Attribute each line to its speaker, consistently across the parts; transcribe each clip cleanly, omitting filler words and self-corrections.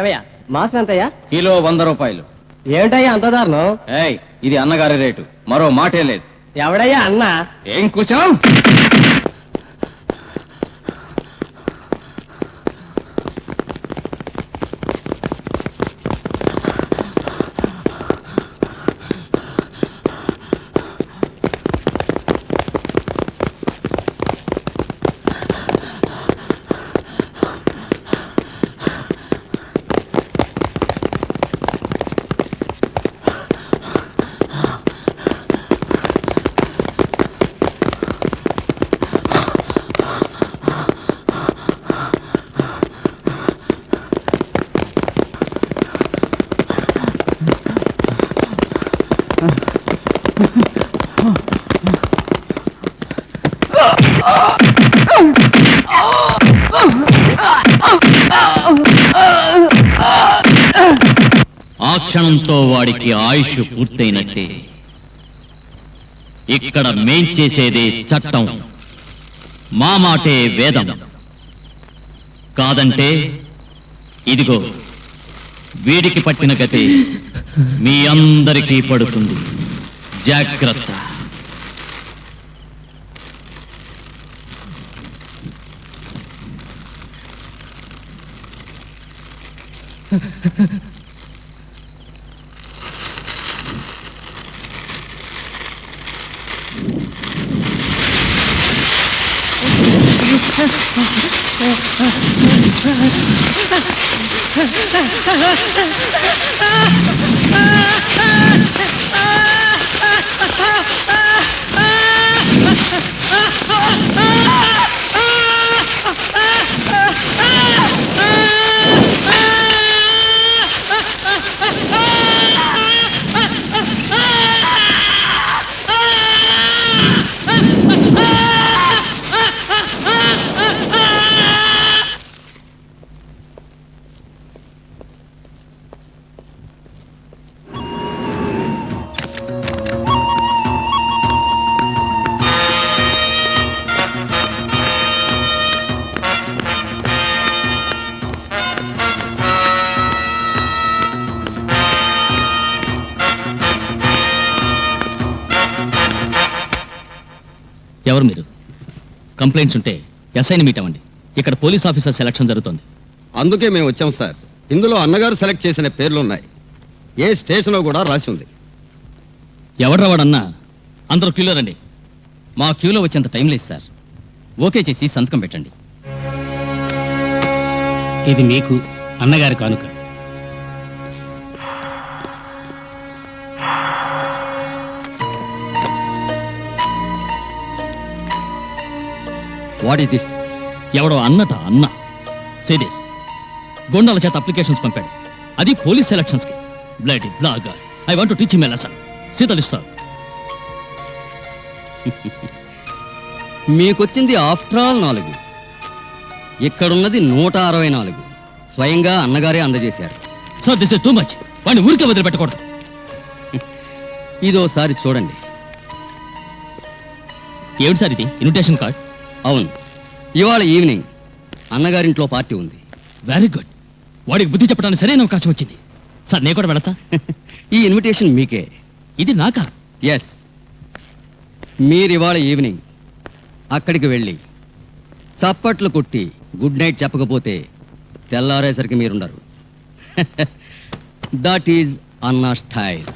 Speaker 1: ఏమయ్యా మాసం ఎంతయ్యా?
Speaker 2: కిలో 100 రూపాయలు.
Speaker 1: ఏమిటయ్యా అంత దారుణం?
Speaker 2: ఏయ్, ఇది అన్నగారి రేటు, మరో మాటే లేదు.
Speaker 1: ఎవడయ్యా అన్న?
Speaker 2: ఏం కూర్చోం.
Speaker 3: ఆ క్షణంతో వాడికి ఆయుష్ పూర్తయినట్టే. ఇక్కడ మేం చేసేదే చట్టం, మా మాటే వేదం. కాదంటే ఇదిగో వీడికి పట్టిన గతే మీ అందరికీ పడుతుంది. జాగ్రత్త.
Speaker 4: ఎవరు మీరు? కంప్లైంట్స్ ఉంటే ఎస్ఐని మీట్ అవ్వండి. ఇక్కడ పోలీస్ ఆఫీసర్ సెలక్షన్ జరుగుతుంది.
Speaker 2: అందుకే మేము వచ్చాం సార్. ఇందులో అన్నగారు సెలెక్ట్ చేసిన పేర్లున్నాయి. ఏ స్టేషన్లో కూడా రాసి ఉంది.
Speaker 4: ఎవడ్రా వాడన్నా? అందరూ క్యూలో రండి. మా క్యూలో వచ్చేంత టైం లేదు సార్. ఓకే చేసి సంతకం పెట్టండి.
Speaker 1: ఇది మీకు అన్నగారి కానుక.
Speaker 2: What is this?
Speaker 4: ఎవడో అన్నట అన్న సేదేస్ గొండాల చేత అప్లికేషన్స్ పంపాడు. అది పోలీస్ సెలక్షన్స్ కి. Blood blog. I want to teach him a lesson. సీతలిస్తా.
Speaker 5: మీకొచ్చింది ఆఫ్టర్ ఆల్ 4. ఇక్కడున్నది 164. స్వయంగా అన్నగారే అందజేశారు.
Speaker 4: Sir this is too much. వాడిని ఊరికే వదిలిపెట్టకూడదు.
Speaker 5: ఇదోసారి చూడండి.
Speaker 4: ఏమిటి సార్ ఇది? Invitation card?
Speaker 5: అవును, ఇవాళ ఈవినింగ్ అన్నగారింట్లో పార్టీ ఉంది.
Speaker 4: Very good. వాడికి బుద్ధి చెప్పడానికి సరైన అవకాశం వచ్చింది. సార్ నేను కూడా వెళ్ళచ్చా?
Speaker 5: ఈ ఇన్విటేషన్ మీకే.
Speaker 4: ఇది నాకా?
Speaker 5: ఎస్. మీరు ఇవాళ ఈవినింగ్ అక్కడికి వెళ్ళి చప్పట్లు కొట్టి గుడ్ నైట్ చెప్పకపోతే తెల్లారేసరికి మీరుండరు. దట్ ఈజ్ అన్నా style.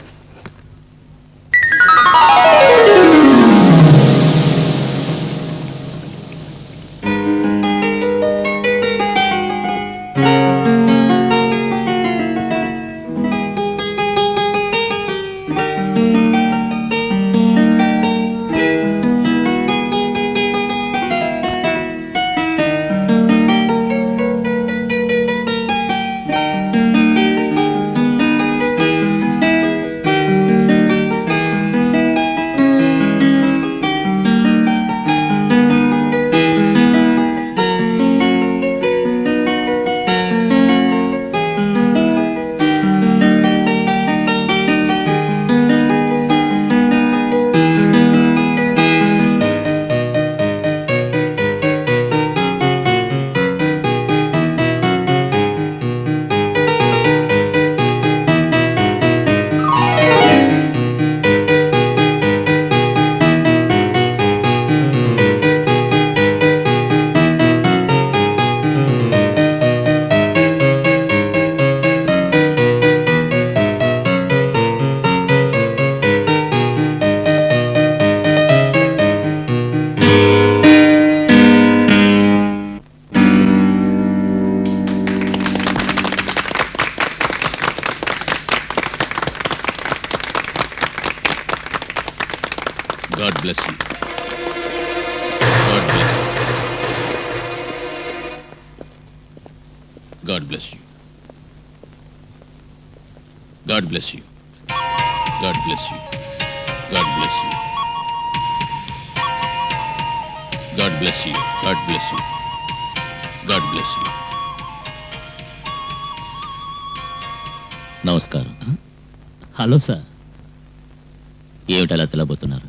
Speaker 6: God bless you. God bless you. God bless you. God bless you. God bless you. God bless you. God bless you. God bless you. God bless you.
Speaker 3: నమస్కారం.
Speaker 4: Hello sir.
Speaker 3: ఏమిటలా తెలబోతున్నారు?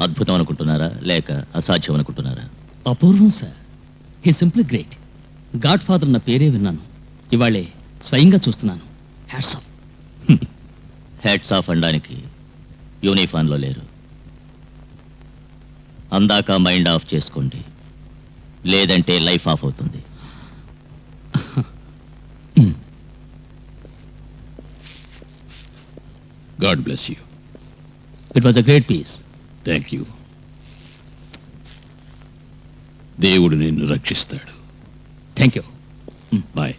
Speaker 3: అద్భుతం అనుకుంటున్నారా లేక అసాధ్యం అనుకుంటున్నారా?
Speaker 4: అపూర్వం sir. He simply great. Godfather నా పేరే విన్నాను, ఇవాళే స్వయంగా చూస్తున్నాను. Hats off.
Speaker 3: హెడ్స్ ఆఫ్ అనడానికి యూనిఫామ్లో లేరు. అందాక మైండ్ ఆఫ్ చేసుకోండి, లేదంటే లైఫ్ ఆఫ్ అవుతుంది.
Speaker 6: God bless you.
Speaker 4: It was a great piece.
Speaker 6: Thank you. దేవుడు నిన్ను రక్షిస్తాడు.
Speaker 4: Thank you.
Speaker 6: బాయ్.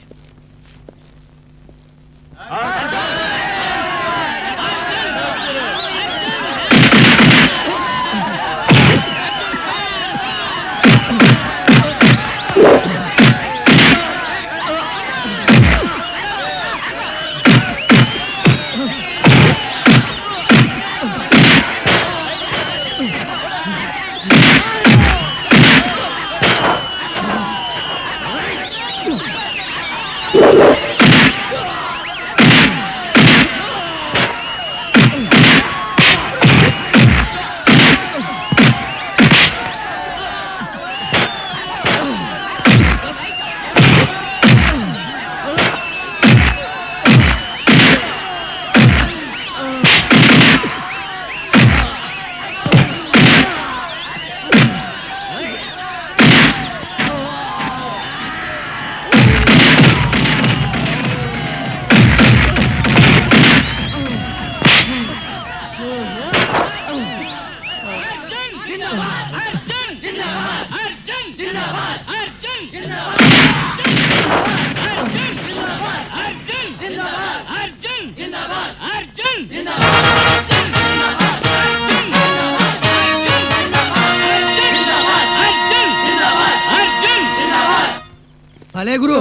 Speaker 7: భలే గురు,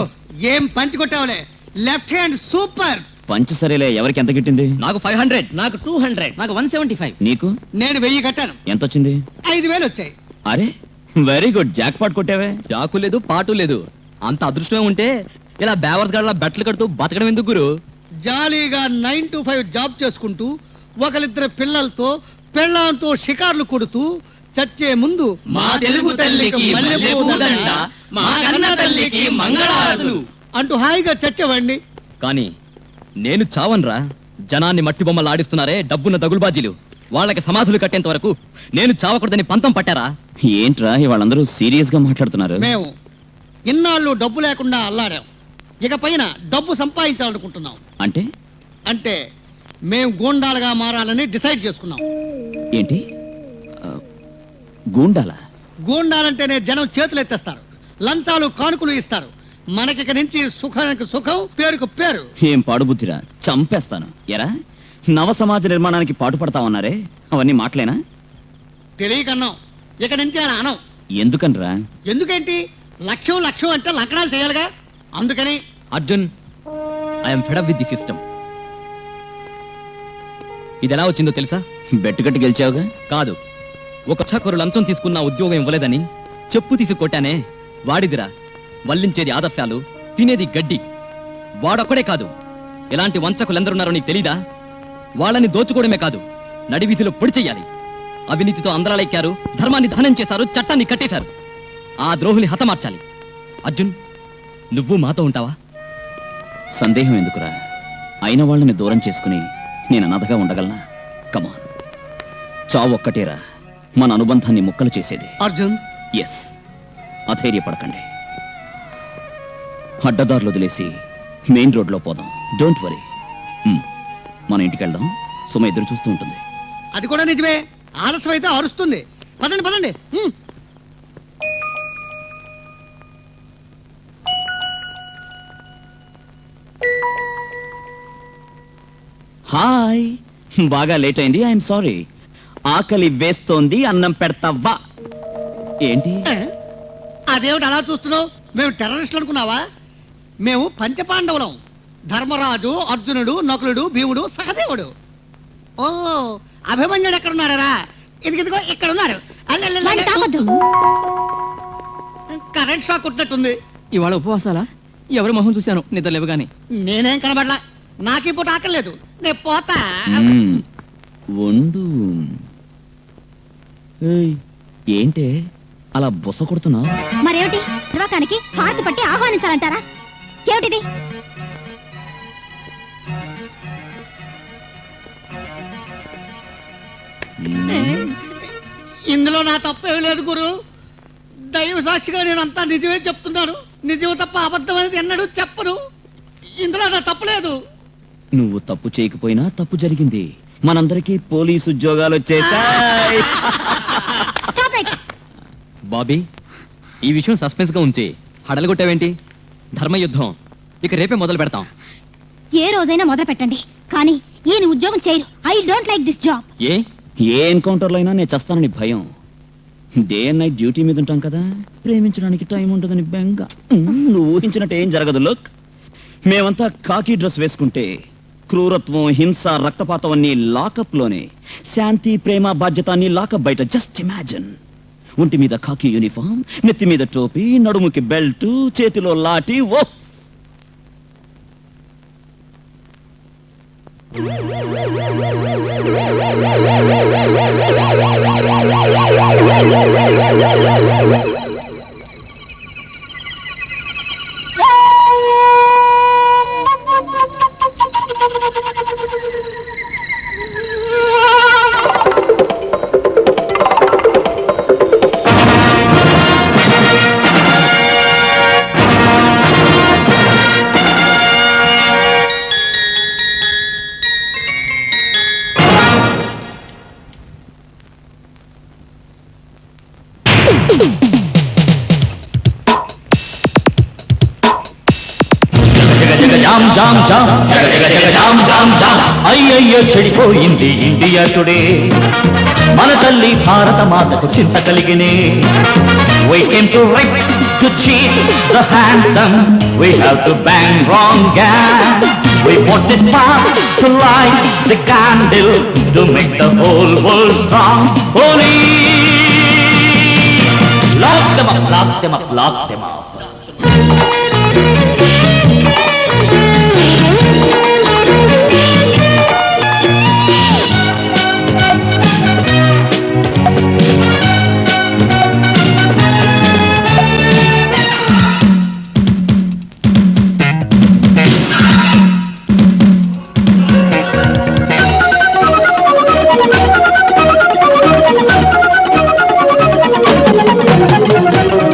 Speaker 7: ఏం పంచి కొట్టావులే. Left hand super.
Speaker 3: పంచ్ సరేలే, ఎవరికి ఎంత గిట్టింది?
Speaker 4: నాకు 500.
Speaker 1: నాకు 200.
Speaker 5: నాకు 175.
Speaker 3: నీకు
Speaker 7: నేను 1000 కట్టాను.
Speaker 3: ఎంత వచ్చింది?
Speaker 7: 5000 వచ్చాయి.
Speaker 3: అరే వెరీ గుడ్, జాక్ పాట్ కొట్టావే.
Speaker 5: జాకు లేదు, పాటు లేదు. అంత అదృష్టమే ఉంటే ఇలా బేవర్స్ గడ్ల బట్టలు కడుతూ బతకడం ఎందుకు గురు?
Speaker 7: జాలీగా 9 to 5 జాబ్ చేసుకుంటూ ఒకరిద్దరు పిల్లలతో పెళ్ళాంతో షికార్లు కొడుతూ చచ్చే ముందు
Speaker 5: మా తెలుగు తల్లికి మల్లెపూ దండ, మా కన్న తల్లికి మంగళారతులు
Speaker 7: అంటూ హాయిగా చచ్చేవాడిని.
Speaker 5: కానీ నేను చావన్రా. జనాన్ని మట్టి బొమ్మలు ఆడిస్తున్నారే డబ్బున్న దగులుబాజీలు, వాళ్ళకి సమాధులు కట్టేంత వరకు నేను చావకూడదని పంతం పట్టారా?
Speaker 3: ఏంట్రా వాళ్ళందరూ సీరియస్ గా మాట్లాడుతున్నారు?
Speaker 7: మేము ఇన్నాళ్ళు డబ్బు లేకుండా అల్లాడాం, ఇక పైన డబ్బు సంపాదించాలనుకుంటున్నాం.
Speaker 3: అంటే
Speaker 7: అంటే మేము గూండాలుగా మారాలని డిసైడ్ చేసుకున్నాం.
Speaker 3: ఏంటి? గూండాలా?
Speaker 7: గూండాలంటేనే జనం చేతులు ఎత్తేస్తారు, లంచాలు కానుకలు ఇస్తారు. మనకిక నుంచి సుఖానికి సుఖం, పేరుకు పేరు.
Speaker 3: ఏం పాడుబుద్ధిరా, చంపేస్తాను. ఎరా నవ సమాజ నిర్మాణానికి పాటుపడతా ఉన్నారే, అవన్నీ మాటలేనా?
Speaker 7: తెలియకన్నాం, ఇక నుంచి అలా అనం.
Speaker 3: ఎందుకనరా?
Speaker 7: ఎందుకేంటి, లక్ష్యం లక్ష్యం అంటే లక్కడాలు చేయాలిగా, అందుకని.
Speaker 5: Arjun, I'm fed up with the system. ఇది ఎలా వచ్చిందో తెలుసా?
Speaker 3: బెట్టు కట్టి గెలిచావుగా.
Speaker 5: కాదు, ఒక చక్కరు లంచం తీసుకున్న ఉద్యోగం ఇవ్వలేదని చెప్పు తీసి కొట్టానే, వాడిదిరా. వల్లించేది ఆదర్శాలు, తినేది గడ్డి. వాడొక్కడే కాదు, ఇలాంటి వంచకులెందరున్నారో నీకు తెలీదా? వాళ్ళని దోచుకోవడమే కాదు, నడివీధిలో పొడి చెయ్యాలి. అవినీతితో అందరాలెక్కారు, ధర్మాన్ని దహనం చేశారు, చట్టాన్ని కట్టేశారు. ఆ ద్రోహుని హతమార్చాలి. అర్జున్, నువ్వు మాతో ఉంటావా?
Speaker 3: సందేహం ఎందుకురా? అయిన వాళ్ళని దూరం చేసుకుని నేను అనాథగా ఉండగలనా? కమాన్, చావు ఒక్కటేరా మన అనుబంధాన్ని ముక్కలు చేసేది.
Speaker 7: అర్జున్,
Speaker 3: ఎస్, అధైర్యపడకండి. అడ్డదారులు వదిలేసి మెయిన్ రోడ్లో పోదాం. Don't worry. మన ఇంటికి వెళ్దాం. సుమ ఎదురు చూస్తూ ఉంటుంది.
Speaker 7: అది కూడా నిజమే, ఆలస్యం అయితే అరుస్తుంది. పదండి పదండి.
Speaker 3: హాయ్, బాగా లేట్ అయింది. I'm sorry. ఆకలి వేస్తోంది, అన్నం పెడతావా? ఏంటి?
Speaker 7: అదేమిటి అలా చూస్తున్నావు? మేము టెర్రరిస్టులు అనుకున్నావా? మేము పంచపాండవులం. ధర్మరాజు, అర్జునుడు, నకులుడు, భీముడు, సహదేవుడు. ఓ అభిమన్యుడు ఎక్కడున్నాడరా? ఇదిగో ఇక్కడ ఉన్నాడు. కరెంట్ షాక్ కొట్టినట్టుంది.
Speaker 8: ఇవాళ ఉపవాసాలా? ఎవరు మొహం చూశాను నిద్ర లేవగానే.
Speaker 7: నేనేం కనబడలా. నాకు ఇప్పుడు ఆకలేదు. నేను పోతా.
Speaker 3: వండు. ఏయ్, ఏంటే అలా బుస కొడుతున్నావు?
Speaker 9: మరేమిటి, దివాకానికి హారతి పట్టి ఆహ్వానించాలంటారా? ఏమిటిది?
Speaker 7: ఇందులో నా తప్పేమి లేదు గురు. దైవ సాక్షిగా నేను అంతా నిజమే చెప్తున్నాను. నిజమే తప్ప అబద్ధం అనేది ఎన్నడూ చెప్పను. ఇందులో నా తప్పలేదు.
Speaker 3: నువ్వు తప్పు చేయకపోయినా తప్పు జరిగింది. మనందరికీ పోలీసు ఉద్యోగాలు వచ్చేసాయి.
Speaker 5: బాబీ, ఈ విషయం సస్పెన్స్ గా ఉంచి హడలుగొట్టావేంటి? ధర్మయుద్ధం ఇక రేపే మొదలు పెడతాం.
Speaker 9: ఏ రోజైనా మొదలు పెట్టండి, కానీ ఈయన ఉద్యోగం చేయరు. I don't like this job.
Speaker 3: ఏ ఎన్కౌంటర్లో అయినా నేను చస్తానని భయం. డే అండ్ నైట్ డ్యూటీ మీద ఉంటాం కదా, ప్రేమించడానికి టైం ఉంటుందని బెంగ. నువ్వు ఊహించినట్టు ఏం జరగదు. లుక్, మేమంతా కాకి డ్రెస్ వేసుకుంటే క్రూరత్వం, హింస, రక్తపాతం అన్ని లాకప్ లోనే. శాంతి, ప్రేమ, బాధ్యత అన్ని లాకప్ బయట. Just imagine. ఒంటి మీద కాకి యూనిఫామ్, నెత్తి మీద టోపీ, నడుముకి బెల్ట్, చేతిలో లాఠీ. ఓ
Speaker 10: అయ్యయ్యో చెడిపోయింది ఇండియా టుడే. మన తల్లి భారత మాతకు చింత కలిగినే. We came to wreck, to cheat the handsome. We have to bang wrong gang. We want this path to light the candle to make the whole world strong. Police, lock them up, lock them up, lock them up.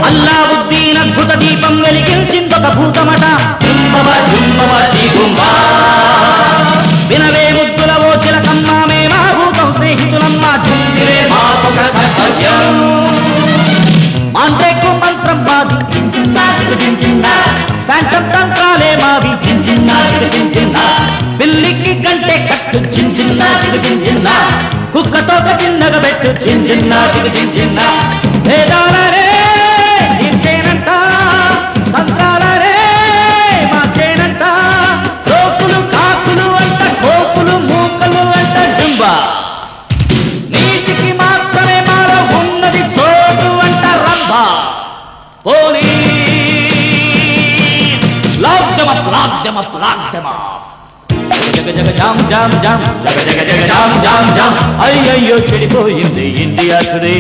Speaker 10: Alauddin అద్భుత దీపం వెలిగించిందొక భూతమట. జుంబవ జుంబవ జీగుంబా, వినవే ముద్దుల ఓ చిలకమ్మ, మేమా భూతం స్నేహితులమ్మ, జుంబిరే మాకొక కర్తవ్యం. మాంటేకు మంత్రం మాది, చించిందా చించిందా, శాంతం తంత్రాలే మావి, చించిన్నా చించిన్నా, పిల్లికి కంటే కట్టు, చించిన్నా చించిన్నా, కుక్కతో చిన్నగా పెట్టు, చించిన్నా చించిన్నా. వేదాలరే తీర్చేనంట, తంత్రాలరే మార్చేనంట, రోకులు కాకులు అంట, కోకులు మూకలు అంట. జుంబా నీటికి మాత్రమే మాలో ఉన్నది చోటు అంట. Rambha. Police, lock them up, lock them up, lock them up. జగ జగ జామ్ జామ్ జామ్, జగ జగ జగ జామ్ జామ్ జామ్. అయ్యయ్యో చెడిపోయింది ఇండియా టుడే.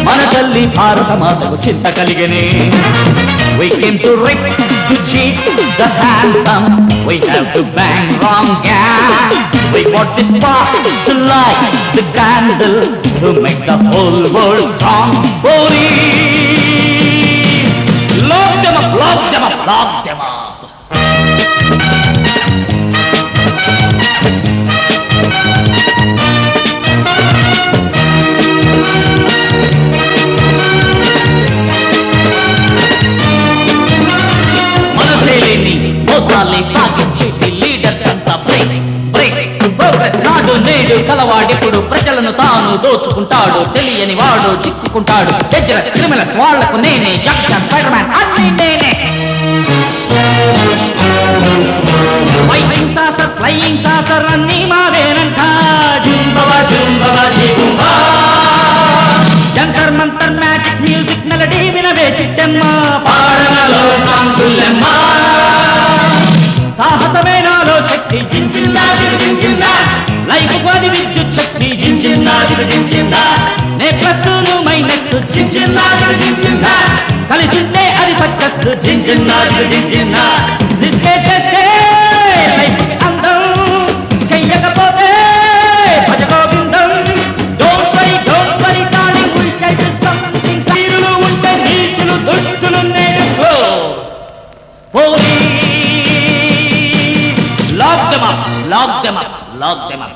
Speaker 10: మన తల్లి భారత మాతకు చింత కలిగనే. We came to wreck, to cheat the handsome. We have to bang wrong gang. We want this spark to light the candle to make the whole world strong. Police, lock them up, lock them up, lock them up. మోసాలే సాగించేటి leaders అంతా break break progress. నాడు నేడు కలవాడిప్పుడు ప్రజలను తాను దోచుకుంటాడు, తెలియని వాడు చిక్కుకుంటాడు. Dangerous criminals వాళ్లకు నేనే జంక్షన్ స్పైడర్ మ్యాన్, అన్ని నేనే. ఫ్లయింగ్ సాసర్ అన్ని మావేనంట. జుంబవా జుంబవా జింబా, జంతర్ మంతర్ మ్యాజిక్ మ్యూజిక్ మెలడీ వినవే చిట్టమ్మ, పాడనలో సాంగులమ్మ. సాహసమే నాలో శక్తి, జింజిల్లా జింజిల్లా, లైఫ్ కోది విద్యుత్ శక్తి, జింజిల్లా జింజిల్లా. నే ప్లస్ మైనస్, జింజిల్లా జింజిల్లా, కలిసిందే అది సక్సెస్, జింజిల్లా జింజిల్లా. రిస్కే చేస్తే లైఫ్ అందం, చెయ్యకపోతే భజ గోవిందం. Don't worry darling, we shall do something. సీరులు ఉంటే నీచులు దుష్టులు నేను close. Police lock them up, lock them up, lock them up.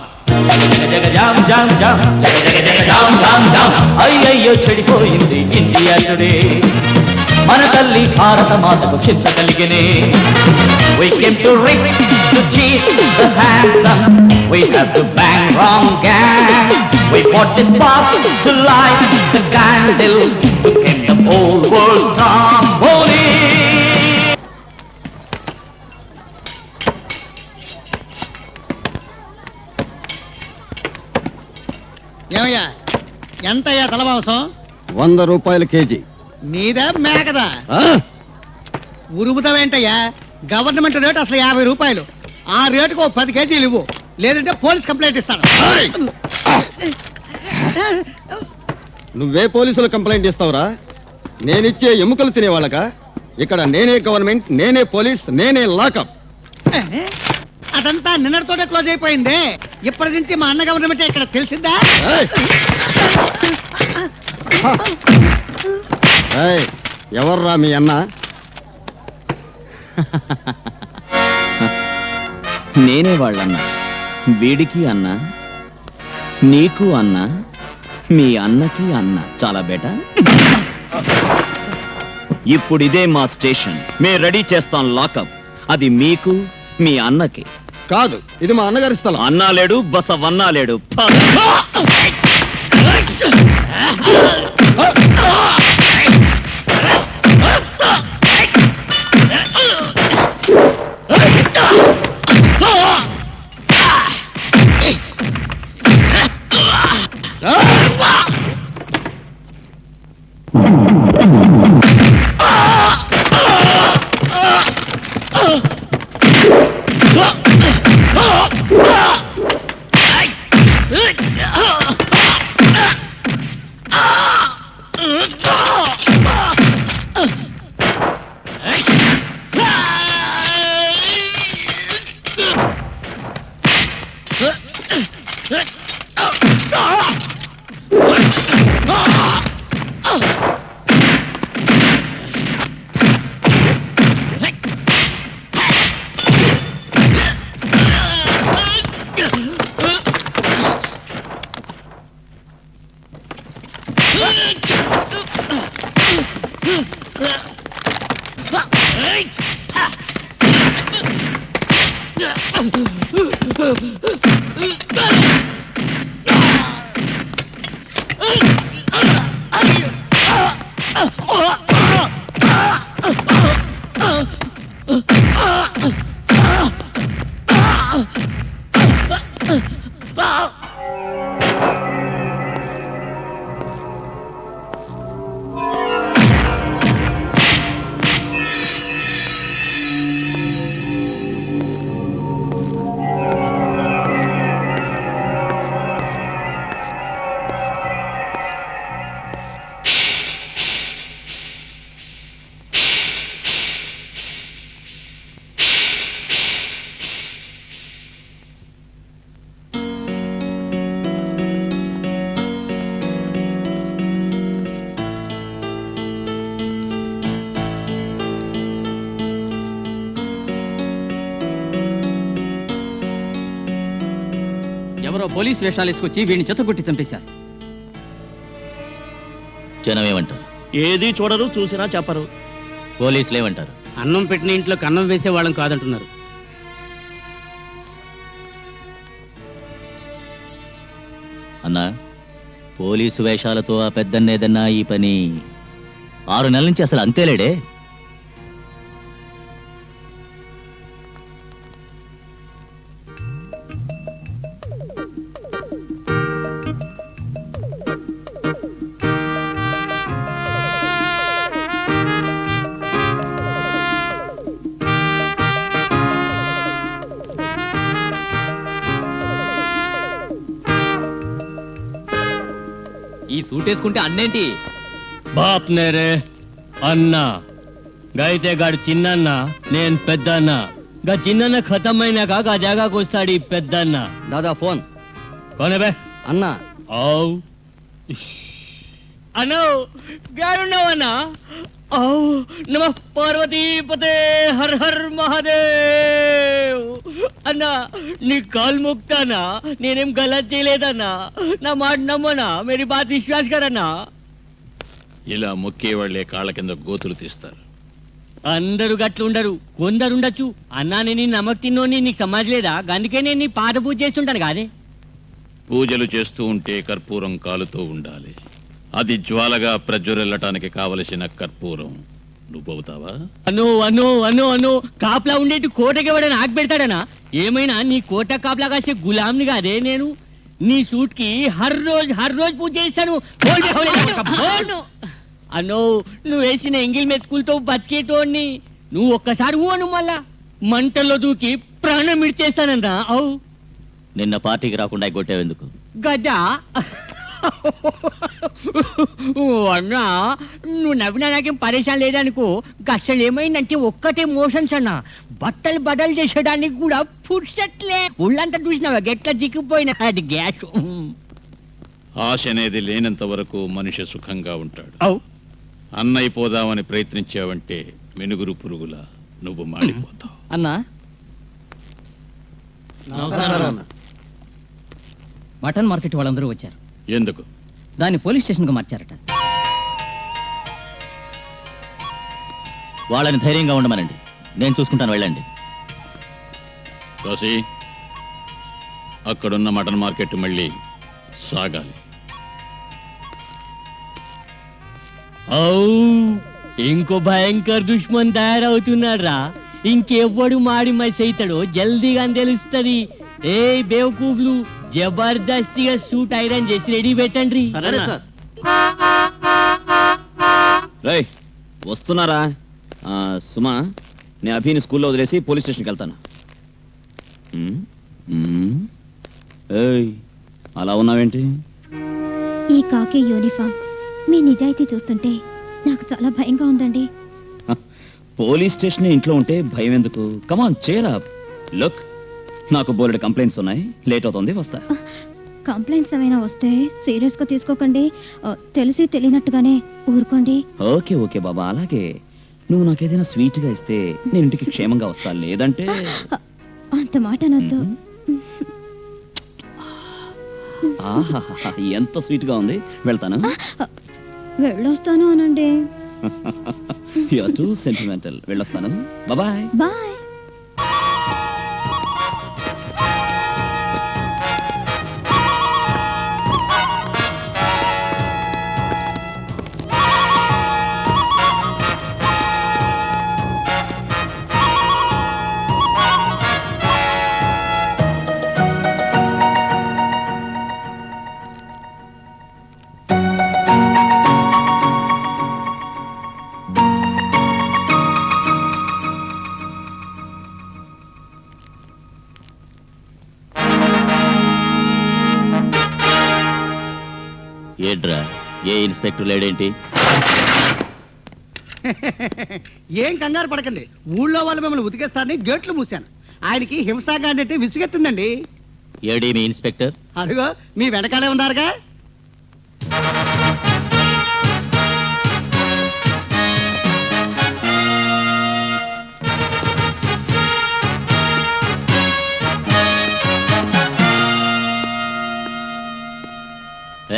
Speaker 10: జగ జామ్ జామ్ జామ్, జగ జగ జగ జామ్ జామ్ జామ్. అయ్యయ్యో చెడిపోయింది ఇండియా టుడే. మన తల్లి భారత మాతకు చింత కలిగినే. We came to rip, to cheat, the handsome. We have to bang wrong gang. We bought this path to light the candle to keep the whole world strong. Holy.
Speaker 7: ఏమయ్యా, ఎంతయ్యా తల మాంసం?
Speaker 2: 100 రూపాయల KG.
Speaker 7: నీదా మేకదా?
Speaker 2: ఆ?
Speaker 7: ఉరుముతావేంటయ్యా? గవర్నమెంట్ రేటు అసలు 50 రూపాయలు. ఆ రేటుకు 10 కేజీలు ఇవ్వు, లేదంటే పోలీస్ కంప్లైంట్ ఇస్తాను.
Speaker 2: ఏయ్! నువ్వే పోలీసులు కంప్లైంట్ ఇస్తావురా? నేనిచ్చే ఎముకలు తినేవాళ్ళక? ఇక్కడ నేనే గవర్నమెంట్, నేనే పోలీస్, నేనే లాకప్.
Speaker 7: అదంతా నిన్నటితోటే క్లోజ్ అయిపోయింది. ఇప్పటి నుంచి మా అన్న గవర్నమెంట్ ఇక్కడ తెలిసిందా?
Speaker 2: ఏయ్! ఏయ్, ఎవర్రా మీ అన్న?
Speaker 3: నేనే వాళ్ళన్న. వీడికి అన్న, నీకు అన్న, మీ అన్నకి అన్న. చాలా బేటా. ఇప్పుడు ఇదే మా స్టేషన్. మే రెడీ చేస్తాం లాకప్. అది మీకు, మీ అన్నకి
Speaker 2: కాదు, ఇది మా అన్నగారి స్థలం.
Speaker 3: అన్నా లేడు, బసవన్నా లేడు.
Speaker 8: ఎవరో పోలీస్ వేషాలు వేసుకొచ్చి వీడిని చెత్తకొట్టి చంపేశారు.
Speaker 10: జనం ఏమంటారు?
Speaker 3: ఏది చూడరు, చూసినా చెప్పరు.
Speaker 10: పోలీసులు ఏమంటారు?
Speaker 1: అన్నం పెట్టిన ఇంట్లో కన్నం వేసే వాళ్ళం కాదంటున్నారు.
Speaker 10: అన్నా, పోలీసు వేషాలతో ఆ పెద్దన్నేదన్నా ఈ పని 6 నెలల నుంచి అసలు అంతేలేడే.
Speaker 5: ఈ సూట్ వేసుకుంటే అన్నేంటి?
Speaker 1: బాప్ నేరే అన్న గైతే గాడు చిన్నన్న, నేను పెద్దన్న. గా చిన్నన్న ఖతమైనాక గా జాగాకు వస్తాడు ఈ పెద్దన్న.
Speaker 5: దాదా ఫోన్.
Speaker 1: కోనే బే
Speaker 5: అన్నా
Speaker 1: ఔ అన్నో గాడున్నావన్నా? ఔ నమ పార్వతీపతే హర్ హర్ మహాదేవ్. అన్నా నీ కాల్ ముక్తానా, నేనేం గలత్ చేయలేదన్నా. నా మాట నమ్మనా, మేరీ బాత్ విశ్వాస్ కరన్నా.
Speaker 6: ఇలా మొక్కే వాళ్లే కాళ్ళ కింద గోతులు తీస్తారు.
Speaker 1: అందరూ గట్లుండరు, కొందరుండొచ్చు. అన్నా నేను నమ్మక తిన్నోని నీకు సమాజ్ లేదా? అందుకే నేను నీ పాద పూజ చేస్తుంటాను కాదే.
Speaker 6: పూజలు చేస్తూ ఉంటే కర్పూరం కాలుతూ ఉండాలి. అది జ్వాలగా ప్రజ్వరిల్లటానికి కావలసిన కర్పూరం నువ్వవుతావా?
Speaker 1: అను అను అను అను కాపలా ఉండేటి కోటకెవడని ఆగి పెడతాడనా? ఏమైనా నీ కోట కాపలా కాసే గులాంని కాదే నేను. నీ సూట్ కి హర్ రోజు పూజ చేస్తాను. అన్నో నువ్వు వేసిన ఎంగిల్ మెతుకులతో బతికేటోడిని. నువ్వు ఒక్కసారి ఊను మళ్ళా మంటల్లో దూకి ప్రాణం మిడిచేస్తానన్నా. అవు
Speaker 10: నిన్న పార్టీకి రాకుండా కొట్టేవెందుకు?
Speaker 1: గదా అన్నా నువ్వు నవ్వినా నాకేం పరేషాన్ లేదనుకో. అసలు ఏమైందంటే ఒక్కటే మోషన్స్ అన్నా. బట్టలు బదలు చేసేయడానికి కూడా పుర్సట్లే. ఒళ్ళంతా చూసినావా గెట్లా దిక్కుపోయినా అది గ్యాస్.
Speaker 6: ఆశ అనేది లేనంత వరకు మనిషి సుఖంగా ఉంటాడు.
Speaker 1: అవు
Speaker 6: అన్నైపోదామని ప్రయత్నించావంటే మెనుగురు పురుగులా నువ్వు మాడిపోతావు.
Speaker 5: అన్నా మటన్ మార్కెట్ వాళ్ళందరూ వచ్చారు.
Speaker 6: ఎందుకు?
Speaker 5: దాన్ని పోలీస్ స్టేషన్ కు మార్చారట.
Speaker 10: వాళ్ళని ధైర్యంగా ఉండమనండి, నేను చూసుకుంటాను, వెళ్ళండి.
Speaker 6: కాశీ, అక్కడున్న మటన్ మార్కెట్ మళ్ళీ సాగాలి.
Speaker 1: అవు ఇంకో భయంకర దుష్మన్ తయారవుతున్నాడు రా. ఇంకెవ్వడు మాడి మసి అవుతాడో జల్దీగా తెలుస్తుంది. ఏ బేవకూఫ్లు జబర్దస్తిగా సూట్ ఐరన్ చేసి రెడీ పెట్టండి.
Speaker 3: రేయ్ వస్తున్నారా? సుమా, నేను అభిని స్కూల్లో వదిలేసి పోలీస్ స్టేషన్కి వెళ్తాను. ఏయ్ అలా ఉన్నావేంటి?
Speaker 9: ఈ కాకి యూనిఫామ్ మీ నిజాయితీ చూస్తుంటే నాకు చాలా భయంగా ఉందండి.
Speaker 3: పోలీస్ స్టేషన్ ఇంట్లో ఉంటే భయం ఎందుకు? కమాన్ చేరా. లుక్, నాకు బోలెడు కంప్లైంట్స్ ఉన్నాయి, లేట్ అవుతుంది, వస్తా.
Speaker 9: కంప్లైంట్స్ ఏమైనా వస్తే సీరియస్ గా తీసుకోకండి. తెలిసి తెలియనట్టుగానే ఊరుకోండి.
Speaker 3: ఓకే ఓకే బాబా, అలాగే. నువ్వు నాకేదైనా స్వీట్ గా ఇస్తే నేను ఇంటికి క్షేమంగా వస్తా, లేదంటే
Speaker 9: అంత మాట అనొద్దు.
Speaker 3: ఆహాహా, ఎంత స్వీట్ గా ఉంది. వెళ్తాను.
Speaker 9: వెళ్ళొస్తాను అనండి.
Speaker 3: You are too sentimental. వెళ్ళొస్తాను. Bye
Speaker 9: bye.
Speaker 10: ఏడ్రా, ఏ ఇన్స్పెక్టర్ లేడేంటి?
Speaker 7: ఏం కంగారు పడకండి. ఊళ్ళో వాళ్ళు మిమ్మల్ని ఉతికేస్తారని గేట్లు మూసాను. ఆయనకి హింసాగాండి అంటే విసిగెత్తుందండి.
Speaker 10: ఏడీ మీ ఇన్స్పెక్టర్?
Speaker 7: అదిగో మీ వెనకాలే ఉన్నారుగా.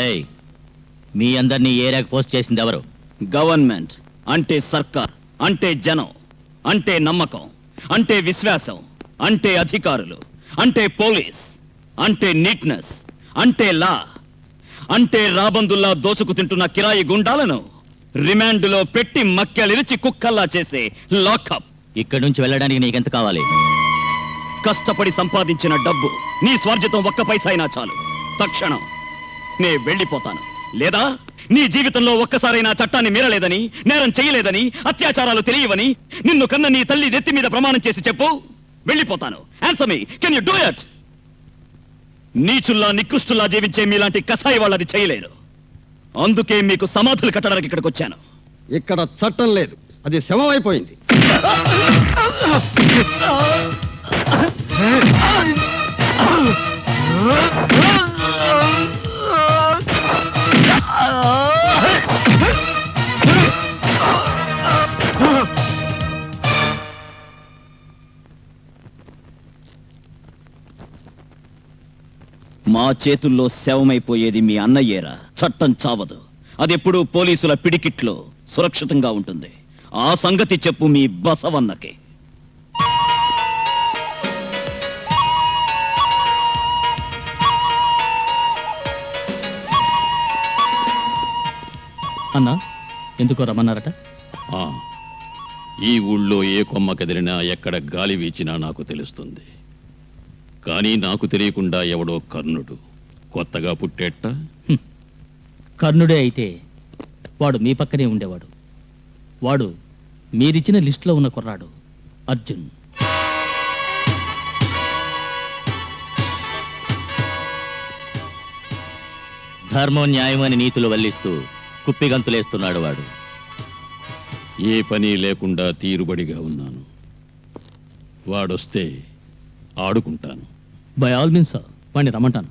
Speaker 10: ఏయ్, మీ అందరినీ ఏరియాకి పోస్ట్ చేసింది ఎవరు?
Speaker 3: గవర్నమెంట్ అంటే సర్కార్, అంటే జనం, అంటే నమ్మకం, అంటే విశ్వాసం, అంటే అధికారులు, అంటే పోలీస్, అంటే నీట్నెస్, అంటే లా, అంటే రాబందుల్లా దోచుకు తింటున్న కిరాయి గుండాలను రిమాండ్లో పెట్టి మక్కెలిరిచి కుక్కల్లా చేసే లాకప్.
Speaker 5: ఇక్కడి నుంచి వెళ్ళడానికి నీకెంత కావాలి?
Speaker 3: కష్టపడి సంపాదించిన డబ్బు నీ స్వార్జితం ఒక్క పైసా అయినా చాలు. తక్షణం నే వెళ్ళిపోతాను. లేదా నీ జీవితంలో ఒక్కసారైనా చట్టాన్ని మీరలేదని, నేరం చేయలేదని, అత్యాచారాలు తెలియవని నిన్ను కన్న నీ తల్లి నెత్తి మీద ప్రమాణం చేసి చెప్పు. వెళ్ళిపోతాను. Answer me. Can you do it? నీచుల్లా నికృష్టుల్లా జీవించే మీలాంటి కసాయి వాళ్ళది చేయలేరు. అందుకే మీకు సమాధులు కట్టడానికి ఇక్కడికి వచ్చాను.
Speaker 2: ఇక్కడ చట్టం లేదు, అది శవం అయిపోయింది.
Speaker 3: మా చేతుల్లో శవమైపోయేది మీ అన్నయ్యేరా. చట్టం చావదు. అదెప్పుడూ పోలీసుల పిడికిట్లో సురక్షితంగా ఉంటుంది. ఆ సంగతి చెప్పు మీ బసవన్నకి.
Speaker 4: అన్నా ఎందుకో రమ్మన్నారట?
Speaker 6: ఆ, ఈ ఊళ్ళో ఏ కొమ్మ కదిలినా ఎక్కడ గాలి వీచినా నాకు తెలుస్తుంది. కానీ నాకు తెలియకుండా ఎవడో కర్ణుడు కొత్తగా పుట్టేట.
Speaker 4: కర్ణుడే అయితే వాడు మీ పక్కనే ఉండేవాడు. వాడు మీరిచ్చిన లిస్టులో ఉన్న కుర్రాడు అర్జున్.
Speaker 5: ధర్మం న్యాయం అని నీతులు వల్లిస్తూ కుప్పిగంతులేస్తున్నాడు వాడు.
Speaker 6: ఏ పని లేకుండా తీరుబడిగా ఉన్నాను. వాడొస్తే ఆడుకుంటాను.
Speaker 4: బై ఆల్ మీన్స్ వాడిని రమ్మంటాను.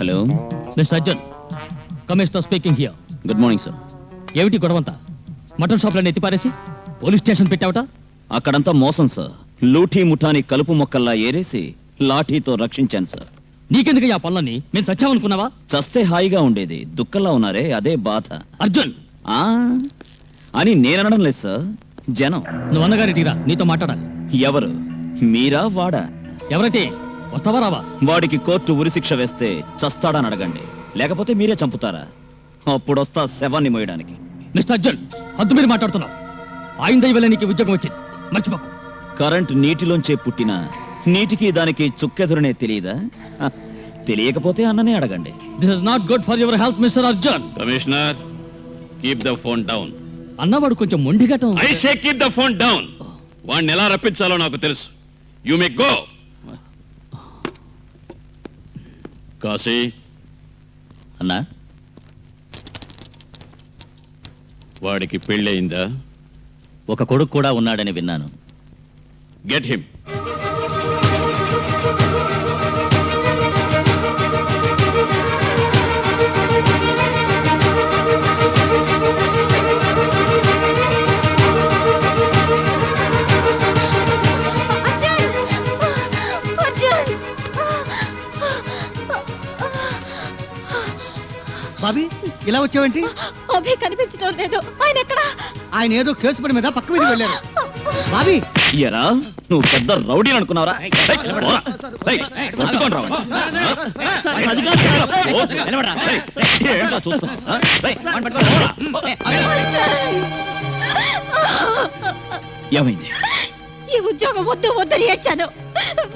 Speaker 3: Hello
Speaker 4: mister Arjun, commissioner speaking here.
Speaker 3: Good morning sir.
Speaker 4: ఏమిటి గొడవంతా? మటన్ షాప్లను ఎత్తిపారేసి పోలీస్ స్టేషన్ పెట్టావట?
Speaker 3: అక్కడంతా మోసం సార్. లూఠీ ముఠాని కలుపు మొక్కల్లా ఏరేసి లాఠీతో రక్షించాను సార్.
Speaker 4: నీకెందుకు ఆ పనులన్నీ? మేము చచ్చామనుకున్నావా?
Speaker 3: చస్తే హాయిగా ఉండేది. దుఃఖంలా ఉన్నారే, అదే బాధ.
Speaker 4: అర్జున్
Speaker 3: ఆ అని నేననడం లేదు సార్, జనం.
Speaker 4: నువ్వు అన్నగారింటికి రా, నీతో మాట్లాడాలి.
Speaker 3: ఎవరు? మీరా వాడా?
Speaker 4: ఎవరైతే వస్తావా రావా?
Speaker 3: వాడికి కోర్టు ఉరిశిక్ష వేస్తే చస్తాడని అడగండి, లేకపోతే మీరే చంపుతారా? అప్పుడొస్తా శవాన్ని మోయడానికి.
Speaker 4: మిస్టర్ అర్జున్, హద్దు మీరు మాట్లాడుతున్నావు. ఆయన దయవల్ల నీకు ఉద్యోగం వచ్చింది, మర్చిపోకు.
Speaker 3: కరెంట్ నీటిలోంచే పుట్టిన నీటికి దానికి చుక్కెదురనే తెలియదా? హ, తెలియకపోతే అన్ననే అడగండి.
Speaker 4: This is not good for your health mister Arjun.
Speaker 6: Commissioner, keep the phone down.
Speaker 4: అన్నవాడు కొంచెం మొండిగటం.
Speaker 6: I say keep the phone down. వాడిని ఎలా రప్పించాలో నాకు తెలుసు. You may go. కాశీ,
Speaker 5: అన్నా,
Speaker 6: వాడికి పెళ్ళయిందా?
Speaker 5: ఒక కొడుకు కూడా ఉన్నాడని విన్నాను.
Speaker 6: Get him.
Speaker 7: బాబీ, ఇలా వచ్చావేంటి?
Speaker 9: అభి కనిపించడం లేదు. ఆయన ఎక్కడా?
Speaker 7: ఆయన ఏదో కేసు పడి మీద పక్క మీద వెళ్ళారు. బాబీ,
Speaker 3: ఎరా, నువ్వు పెద్ద రౌడీ అనుకున్నావరా? ఏమైంది?
Speaker 9: ఈ ఉద్యోగం వద్దు వద్దని ఏడ్చాను,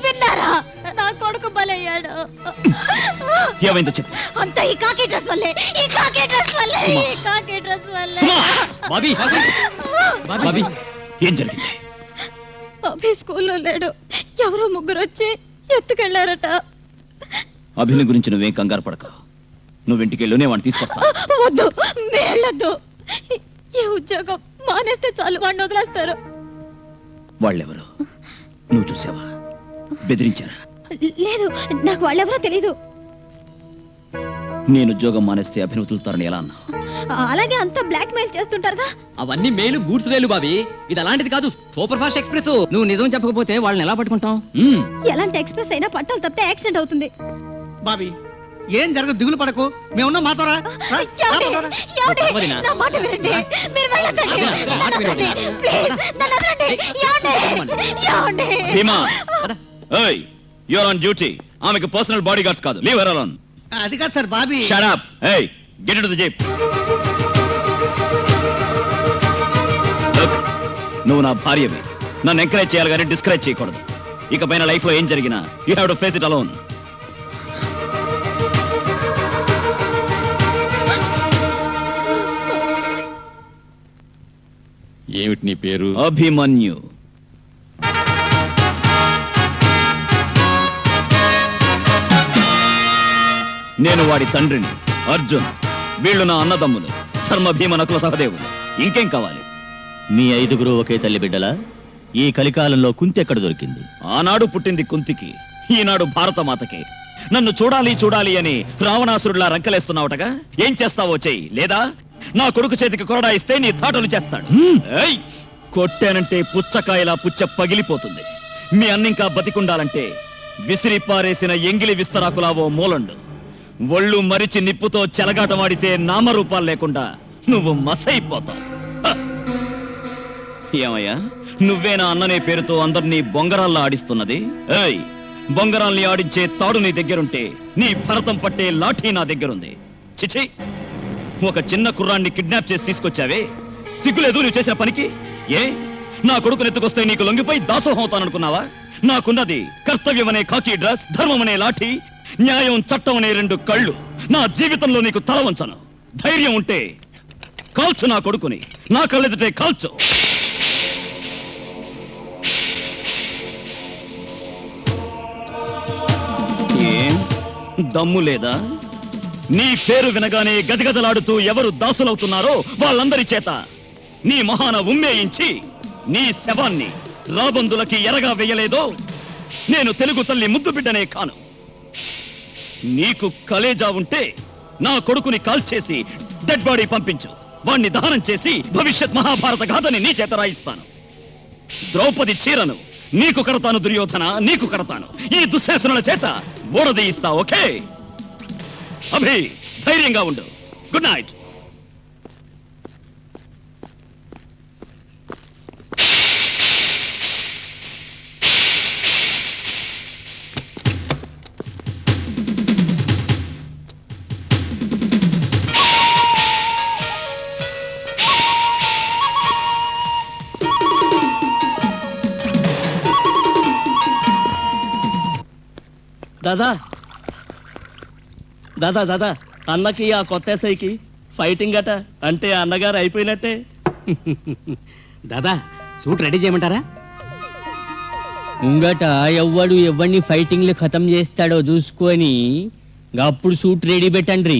Speaker 9: విన్నారా? నా కొడుకు బలయ్యాడు.
Speaker 3: ఏమైందో చెప్పు.
Speaker 9: అంతా ఈ కాకి డ్రెస్ వల్లే, ఈ కాకి డ్రెస్ వల్లే, ఈ కాకి డ్రెస్ వల్లే.
Speaker 3: సుమా! బాబీ, బాబీ, ఏం జరిగింది?
Speaker 9: అభి స్కూల్లో లేడు. ఎవరో ముగ్గురు వచ్చి ఎత్తుకెళ్లారట.
Speaker 3: అభిని గురించి నువ్వేం కంగారు పడక. నువ్వింటికెళ్ళు, నేను వాడిని తీసుకొస్తా.
Speaker 9: వద్దు, వెళ్ళొద్దు. ఈ ఉద్యోగం మానేస్తే చాలు, వాడిని వదిలేస్తారు.
Speaker 3: వాళ్ళెవరు? నువ్వు చూసావా? బెదిరించారా?
Speaker 9: లేదు, నాకు వాళ్ళెవరో తెలీదు.
Speaker 3: నేను ఉద్యోగం మానేస్తే అభినవతులుతారని ఎలా అన్నా?
Speaker 9: అలాగే అంతా బ్లాక్ మెయిల్ చేస్తుంటారుగా.
Speaker 5: అవన్నీ మేలు గూడ్స్ రైలు బాబీ, ఇది అలాంటిది కాదు. Super fast express.
Speaker 8: నువ్వు నిజం చెప్పకపోతే వాళ్ళని ఎలా పట్టుకుంటాం?
Speaker 9: ఎలాంటి ఎక్స్ప్రెస్ అయినా పట్టాలు తప్పితే యాక్సిడెంట్ అవుతుంది.
Speaker 7: బాబీ, ఏం జరగదు, దిగులు పడకు, మేమున్నా మాతోరా. రా,
Speaker 9: ఏమండి?
Speaker 7: రారా.
Speaker 9: ఏమండి?
Speaker 5: వదినా.
Speaker 9: నా మాట వినండి. మీరు వెళ్ళొద్దండి.
Speaker 5: వదినా, మాట
Speaker 9: నన్ను
Speaker 5: వినండి.
Speaker 9: వదలండి. ప్లీజ్, నన్ను వదలండి. ఏమండి? ఏమండి?
Speaker 3: భీమా ఏయ్ యు ఆర్ ఆన్ డ్యూటీ. ఆమెకి పర్సనల్ బాడీ గార్డ్స్ కాదు. Leave her alone.
Speaker 7: అది కాదు సార్, బాబీ.
Speaker 3: Shut up. ఏయ్ గెట్ ఇంటు ది జీప్. నువ్వు నా భార్యవి. నన్ను ఎంకరేజ్ చేయాలి కానీ డిస్కరేజ్ చేయకూడదు. ఇకపైన లైఫ్ లో ఏం జరిగినా you have to face it alone.
Speaker 6: ఏమిటి నీ పేరు?
Speaker 3: అభిమన్యు. నేను వాడి తండ్రిని అర్జున్. వీళ్ళు నా అన్నదమ్ములు, ధర్మ భీమ నకుల సహదేవులు. ఇంకేం కావాలి?
Speaker 10: మీ 5గురు ఒకే తల్లి బిడ్డలా? ఈ కలికాలంలో కుంతి ఎక్కడ దొరికింది?
Speaker 3: ఆనాడు పుట్టింది కుంతికి, ఈనాడు భారతమాతకి. నన్ను చూడాలి చూడాలి అని రావణాసురుడిలా రంకలేస్తున్నావుటగా. ఏం చేస్తావో చెయ్యి, లేదా నా కొడుకు చేతికి కొరడా ఇస్తే నీ తాటలు చేస్తాడు. ఏయ్! కొట్టానంటే పుచ్చకాయలా పుచ్చ పగిలిపోతుంది. మీ అన్నింకా బతికుండాలంటే విసిరి పారేసిన ఎంగిలి విస్తరాకులావో మూలండు. ఒళ్ళు మరిచి నిప్పుతో చెలగాటమాడితే నామరూపాలు లేకుండా నువ్వు మసైపోతావు. హ! ఏమయ్యా, నువ్వే నా అన్ననే పేరుతో అందరినీ బొంగరాల్లో ఆడిస్తున్నది? ఏయ్, బొంగరాల్ని ఆడించే తాడు నీ దగ్గరుంటే నీ భరతం పట్టే లాఠీ నా దగ్గరుంది. చిచి, ఒక చిన్న కుర్రాన్ని కిడ్నాప్ చేసి తీసుకొచ్చావే, సిగ్గులేదు నువ్వు చేసిన పనికి? ఏ, నా కొడుకుని ఎత్తుకొస్తే నీకు లొంగిపోయి దాసోహం అవుతాననుకున్నావా? నాకున్నది కర్తవ్యం అనే కాకి డ్రెస్, ధర్మం అనే లాఠీ, న్యాయం చట్టం అనే 2 కళ్ళు. నా జీవితంలో నీకు తల వంచను. ధైర్యం ఉంటే కాల్చు నా కొడుకుని, నా కళ్ళెదుటే కాల్చు. ఏం దమ్ము లేదా? నీ పేరు వినగానే గజగజలాడుతూ ఎవరు దాసులవుతున్నారో వాళ్ళందరి చేత నీ మొహాన ఉమ్మేయించి నీ శవాన్ని రాబందులకి ఎరగా వేయలేదో నేను తెలుగు తల్లి ముద్దు బిడ్డనే కాను. నీకు కలేజా ఉంటే నా కొడుకుని కాల్చేసి డెడ్ బాడీ పంపించు. వాణ్ణి దహనం చేసి భవిష్యత్ మహాభారత గాథని నీ చేత రాయిస్తాను. ద్రౌపది చీరను నీకు కడతాను దుర్యోధన, నీకు కడతాను. ఈ దుశ్శాసనుల చేత ఓడదీయిస్తా. ఓకే అభి, ధైర్యంగా ఉండు. Good night.
Speaker 1: దాదా దాదా దాదా అన్నకి ఆ కొత్త ఎస్ఐకి ఫైటింగ్ అట, అంటే అన్నగారు అయిపోయినట్టే.
Speaker 7: దాదా, సూట్ రెడీ చేయమంటారా?
Speaker 1: ముంగట ఎవ్వడు ఎవరిని ఫైటింగ్లు ఖతం చేస్తాడో చూసుకొని అప్పుడు సూట్ రెడీ పెట్టండి.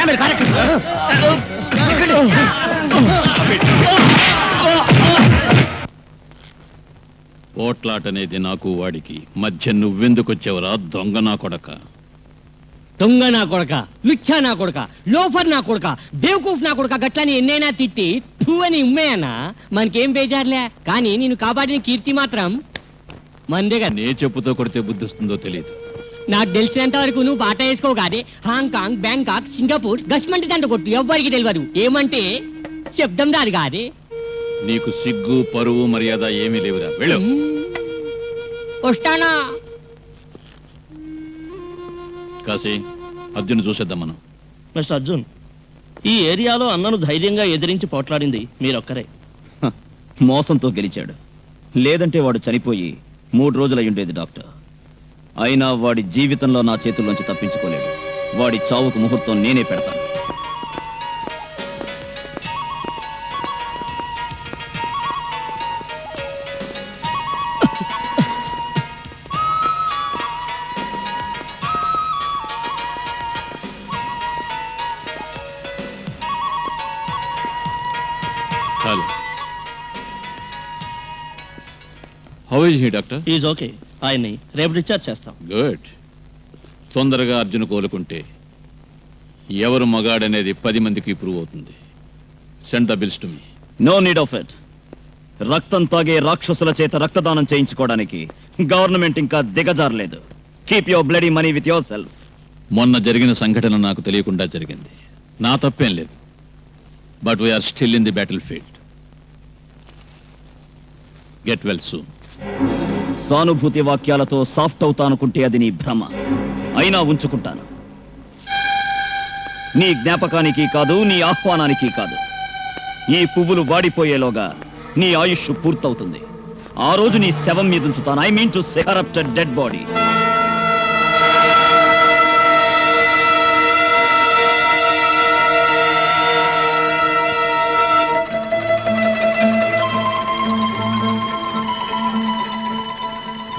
Speaker 1: మీరు కరెక్ట్.
Speaker 6: పోట్లాటనేది నాకు వాడికి మధ్య నువ్వెందుకొచ్చావురా దొంగ నా కొడక?
Speaker 1: దొంగ నా కొడక, లుచ్చా నా కొడక, లోఫర్ నా కొడక, బేవకూఫ్ నా కొడక గట్లని ఎన్నైనా తిట్టి అని ఉమ్మేయన్నా మనకేం బేజారులే. కానీ నేను కాపాడిన కీర్తి మాత్రం మందేగా.
Speaker 6: నే చెప్పుతో కొడితే బుద్ధిస్తుందో తెలియదు.
Speaker 1: నాకు తెలిసినంత వరకు నువ్వు బాట వేసుకోగానే హాంకాంగ్, బ్యాంకాక్, సింగపూర్ గస్మంటి దంట కొట్టు, ఎవ్వరికి తెలియదు. ఏమంటే శబ్దం రాదు కాదే.
Speaker 6: నీకు సిగ్గు, పరువు, మర్యాద ఏమీ లేవురా. వెళ్ళు.
Speaker 1: వస్తానా?
Speaker 6: కాశీ, అర్జున్ చూసేద్దాం మనం.
Speaker 3: మిస్టర్ అర్జున్, ఈ ఏరియాలో అన్నను ధైర్యంగా ఎదిరించి పోట్లాడింది మీరొక్కరే. మోసంతో గెలిచాడు. లేదంటే వాడు చనిపోయి 3 రోజులయ్యుండేది డాక్టర్. అయినా వాడి జీవితంలో నా చేతుల్లోంచి తప్పించుకోలేడు. వాడి చావుకు ముహూర్తం నేనే పెడతాను.
Speaker 6: How is he doctor?
Speaker 3: Is okay. ఆయన్ని రేపు డిశ్చార్జ్ చేస్తాం.
Speaker 6: గుడ్. తొందరగా అర్జున్ కోలుకుంటే ఎవరు మగాడనేది 10 మందికి ప్రూవ్ అవుతుంది. Send the bills to me.
Speaker 3: No need of it. రక్తం తాగే రాక్షసుల చేత రక్తదానం చేయించుకోవడానికి గవర్నమెంట్ ఇంకా దిగజారలేదు. Keep your bloody money with yourself.
Speaker 6: మొన్న జరిగిన సంఘటన నాకు తెలియకుండా జరిగింది. నా తప్పేం లేదు. But we are still in the battlefield. Get well soon.
Speaker 3: సానుభూతి వాక్యాలతో సాఫ్ట్ అవుతానుకుంటే అది నీ భ్రమ. అయినా ఉంచుకుంటాను. నీ జ్ఞాపకానికి కాదు, నీ ఆహ్వానానికి కాదు. ఈ పువ్వులు వాడిపోయేలోగా నీ ఆయుష్ పూర్తవుతుంది. ఆ రోజు నీ శవం మీద ఉంచుతాను. I mean to say corrupted dead body.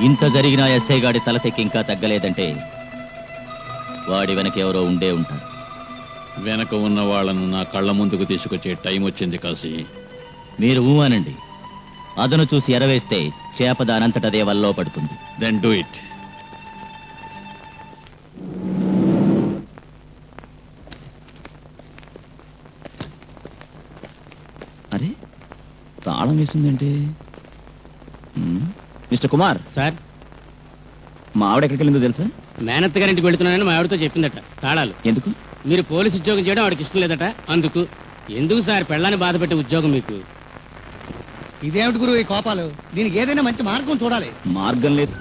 Speaker 5: ఇంత జరిగిన ఎస్ఐ గాడి తలతెక్కి ఇంకా తగ్గలేదంటే వాడి వెనక ఎవరో ఉండే ఉంటారు.
Speaker 6: వెనక ఉన్న వాళ్ళను నా కళ్ళ ముందుకు తీసుకొచ్చే టైం వచ్చింది కాశీ.
Speaker 5: మీరు ఊహనండి. అదను చూసి ఎరవేస్తే చేప దానంతటదే వల్లో పడుతుంది.
Speaker 6: Then do it.
Speaker 3: అరే, తాళం వేసిందంటే. మిస్టర్ కుమార్
Speaker 1: సార్,
Speaker 3: మా ఆవిడ ఎక్కడికి వెళ్ళిందో తెలుసా?
Speaker 1: మేనత్త గారింటికి వెళుతున్నానని మా ఆవిడతో చెప్పిందట. తాళాలు.
Speaker 3: ఎందుకు?
Speaker 1: మీరు పోలీసు ఉద్యోగం చేయడం ఆవిడకి ఇష్టం లేదట. అందుకు. ఎందుకు సార్ పెళ్ళాన్ని బాధ పెట్టే ఉద్యోగం మీకు?
Speaker 7: ఇదేమిటి గురువు ఈ కోపాలు? దీనికి ఏదైనా మంచి మార్గం చూడాలి.
Speaker 3: మార్గం లేదు.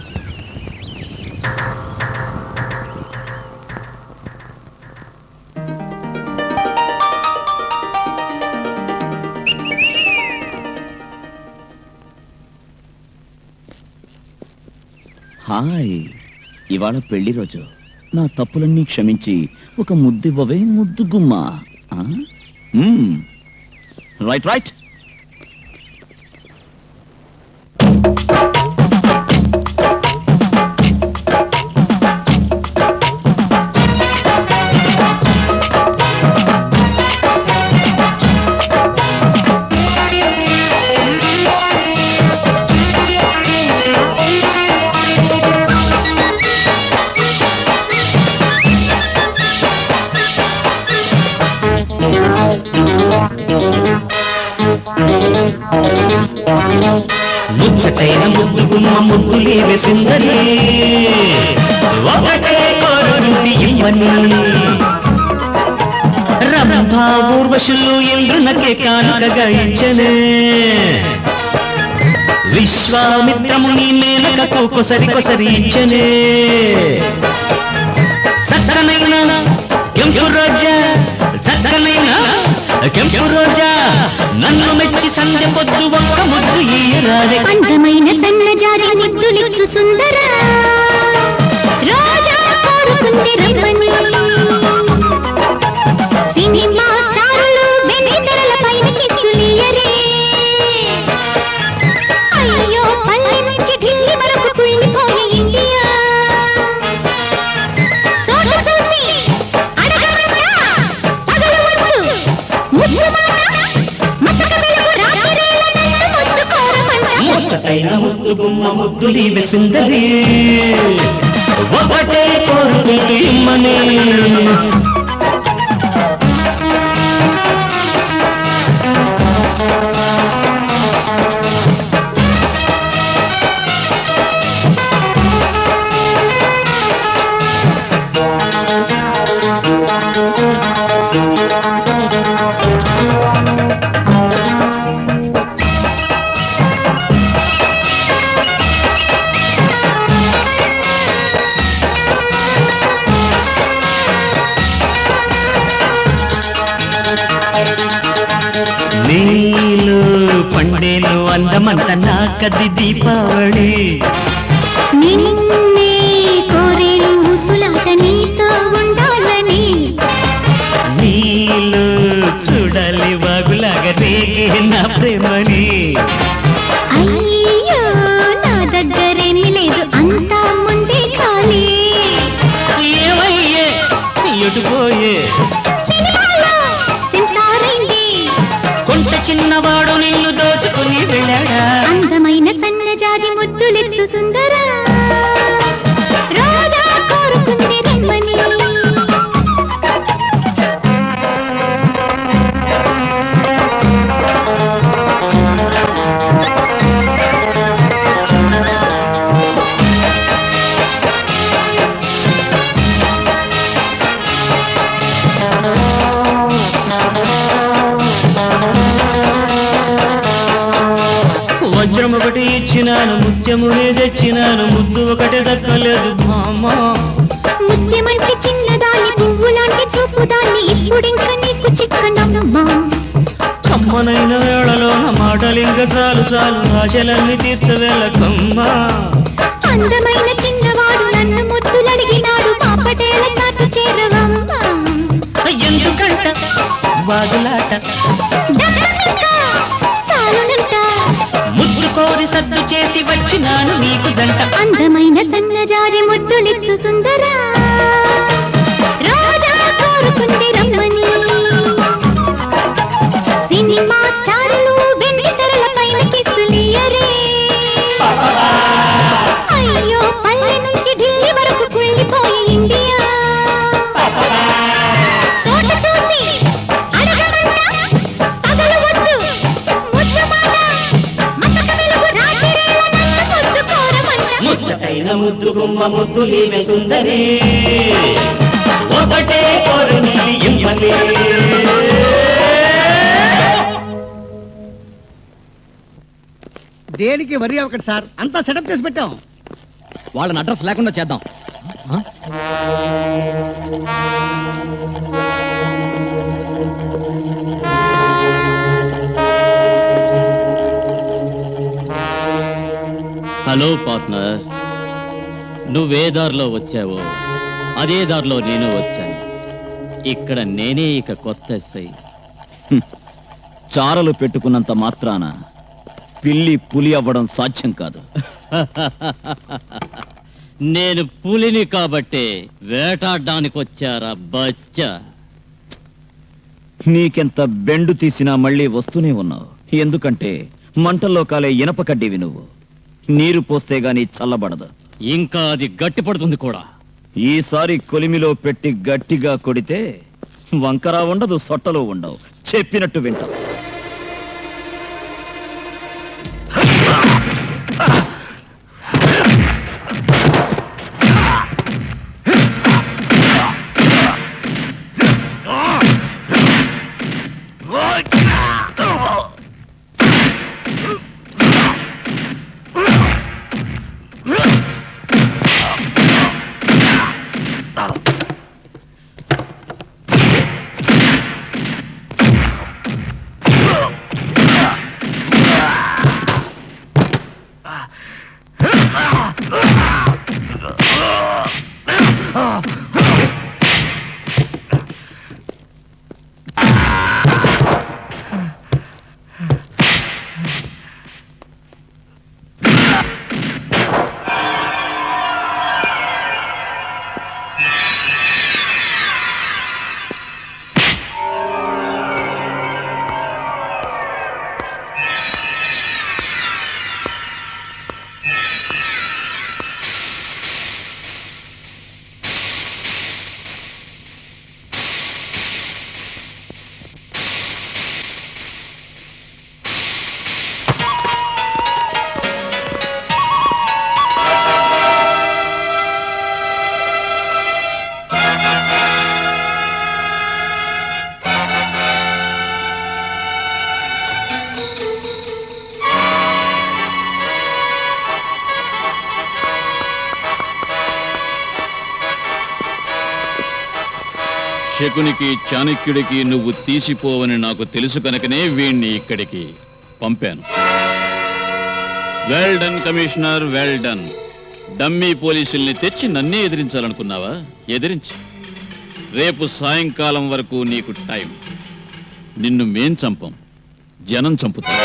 Speaker 3: హాయ్, ఇవాళ పెళ్లి రోజు. నా తప్పులన్నీ క్షమించి ఒక ముద్దివ్వవే ముద్దు గుమ్మా. Right right.
Speaker 10: ముచ్చటైన ముద్దు గుమ్మ ముద్దులేవే సుందరి, ఒకటే కోరుంది ఇమ్మని. రంభా ఊర్వశులు ఇంద్రునకే కానుకగా ఇచ్చనే. విశ్వామిత్రముని మేనకకు కొసరి కొసరి ఇచ్చనే. చక్కనైన కెంపు రోజా, చక్కనైన కెంపు రోజా, నన్ను మెచ్చి సంధ్య పొద్దు ఒక్క ముద్దు ఈరాడే.
Speaker 9: అందమైన సన్నజాజి ముద్దులిచ్చు సుందర, రోజా కోరుకుంది రమ్మని. సినిమా స్టారులు వెండితెరల పైన కిస్సులియరే. అయ్యో పల్లె నుంచి ఢిల్లీ వరకు కుళ్ళిపోయే ఇండియా. చోటు చూసి అడగవద్దా
Speaker 10: ముచ్చటైన ముద్దు గుమ్మ ముద్దులీవె సుందరి ఒకటే కోరుకుంది మనే నీలు పండేలు అందమంత నాకది దీపావళి
Speaker 9: నిన్నే కోరేను ముసులాట నీతో ఉండాలని
Speaker 10: నీలు చూడాలి వాగులాగా రేగే నా ప్రేమని
Speaker 9: అయ్యో నా దగ్గరేమీ లేదు అంతా ముందే ఖాళీ
Speaker 10: ఏమయ్యే ఎటుపోయే
Speaker 9: సినిమాలో సెన్సార్ అయింది
Speaker 10: కొంత చిన్నవాడు నిన్ను దోచుకుని వెళ్ళాడా
Speaker 9: అందమైన సన్నజాజి ముద్దులిచ్చు సుందరా రోజా కోరుకుంది రమ్మని
Speaker 10: వజ్రం ఒకటి ఇచ్చినాను ముత్యమునే తెచ్చినాను ముద్దు ఒకటి దక్కలేదు మామా
Speaker 9: ముత్యమంటే చిన్నదాన్ని పువ్వులాంటి చూపుదాన్ని ఇప్పుడింక నీకు చిక్కనమ్మా
Speaker 10: కమ్మనైన వేళలో నా మాటలింక చాలు చాలు ఆశలన్నీ తీర్చవేళకమ్మా
Speaker 9: అందమైన చిన్నవాడు నన్ను ముద్దులడిగినాడు పాపటేల చాటు చేరవమ్మా
Speaker 10: ఎందుకంట వాదులాట
Speaker 9: దక్కమింక చాలునంట
Speaker 10: ముద్దు కోరి సద్దు చేసి వచ్చినాను నీకు జంట
Speaker 9: అందమైన సన్నజాజి ముద్దులిచ్చు సుందరా రోజా కోరుకుంది రమ్మని సినిమా స్టార్లు వెండి తెరల పైన కిస్సులియరే అయ్యో పల్లె నుంచి ఢిల్లీ వరకు కుళ్ళిపోయి ఇండియా చోట చూసి అడగమంట పగలు వద్దు ముద్దు మాట మసక వెలుగు రాత్రిరేళ నన్ను ముద్దు కోరమంట
Speaker 10: ముచ్చటైన ముద్దు గుమ్మ ముద్దులీవె సుందరి ఒకటే కోరుని ఇమ్మని
Speaker 7: దేనికి వరి అవ్వకండి సార్ అంతా సెటప్ చేసి పెట్టాం
Speaker 5: వాళ్ళని అడ్రస్ లేకుండా చేద్దాం
Speaker 4: హలో పార్ట్నర్, నువ్వే దారిలో వచ్చావో అదే దారిలో నేను వచ్చాను. ఇక్కడ నేనే ఇక కొత్త ఎస్ఐ.
Speaker 3: చారలు పెట్టుకున్నంత మాత్రాన పిల్లి పులి అవ్వడం సాధ్యం కాదు.
Speaker 4: నేను పులిని కాబట్టే వేటాడడానికి వచ్చారా బచ్చా.
Speaker 3: నీకెంత బెండు తీసినా మళ్ళీ వస్తూనే ఉన్నావు. ఎందుకంటే మంటల్లో కాలే ఇనప కడ్డీవి నువ్వు. నీరు పోస్తే గాని చల్లబడదు.
Speaker 4: ఇంకా అది గట్టిపడుతుంది కూడా.
Speaker 3: ఈసారి కొలిమిలో పెట్టి గట్టిగా కొడితే వంకరా ఉండదు, సొట్టలు ఉండవు. చెప్పినట్టు వింటావు.
Speaker 6: శకునికి చాణక్యుడికి నువ్వు తీసిపోవని నాకు తెలుసు కనుకనే వీణ్ణి ఇక్కడికి పంపాను. Well done commissioner, well done. Dummy పోలీసుల్ని తెచ్చి నన్నే ఎదిరించాలనుకున్నావా? ఎదిరించి రేపు సాయంకాలం వరకు నీకు టైం. నిన్ను మేం చంపం, జనం చంపుతాం.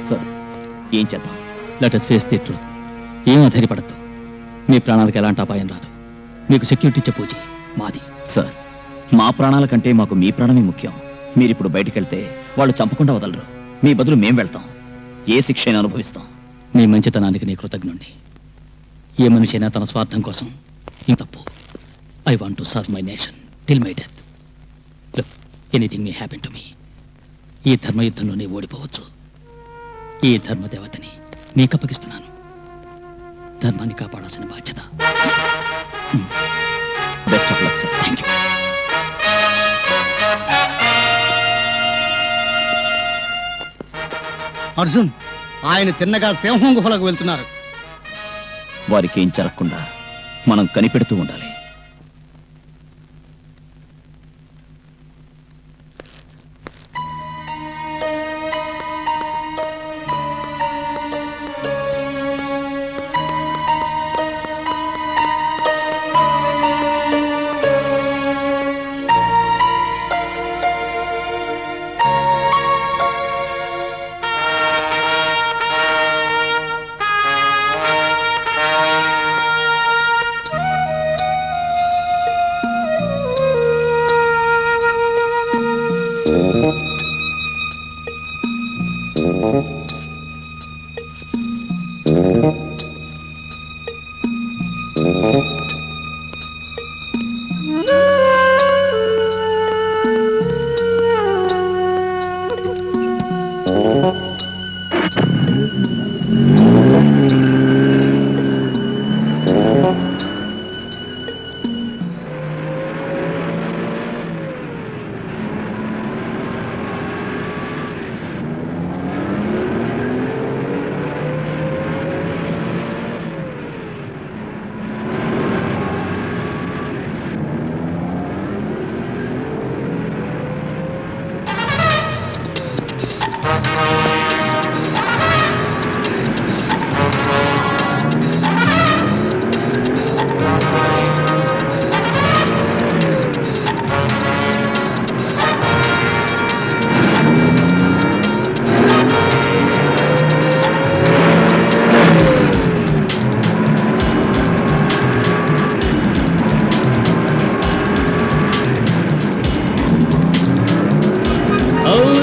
Speaker 3: సార్, ఏం చేద్దాం?
Speaker 4: Let us face the truth. ఏం అధైర్యపడద్దు. మీ ప్రాణాలకు ఎలాంటి అపాయం రాదు. మీకు సెక్యూరిటీ చెప్పూచి మాది.
Speaker 3: సార్, మా ప్రాణాల కంటే మాకు మీ ప్రాణమే ముఖ్యం. మీరిప్పుడు బయటికెళ్తే వాళ్ళు చంపకుండా వదలరు. మీ బదులు మేం వెళ్తాం. ఏ శిక్ష అయినా అనుభవిస్తాం.
Speaker 4: మీ మంచితనానికి నీ కృతజ్ఞుణ్ణి. ఏ మనిషి అయినా తన స్వార్థం కోసం ఇంత తప్పు. I want to serve my nation till my death. Look, anything may happen to me. ఈ ధర్మయుద్ధంలోనే ఓడిపోవచ్చు. ఈ ధర్మదేవతని నీకు అప్పగిస్తున్నాను. ధర్మాన్ని కాపాడాల్సిన బాధ్యత.
Speaker 3: Best of luck sir.
Speaker 4: Thank you.
Speaker 7: Arjun, ఆయన తిన్నగా సింహం గుహలకు వెళ్తున్నారు.
Speaker 3: వారికి ఏం జరగకుండా మనం కనిపెడుతూ ఉండాలి.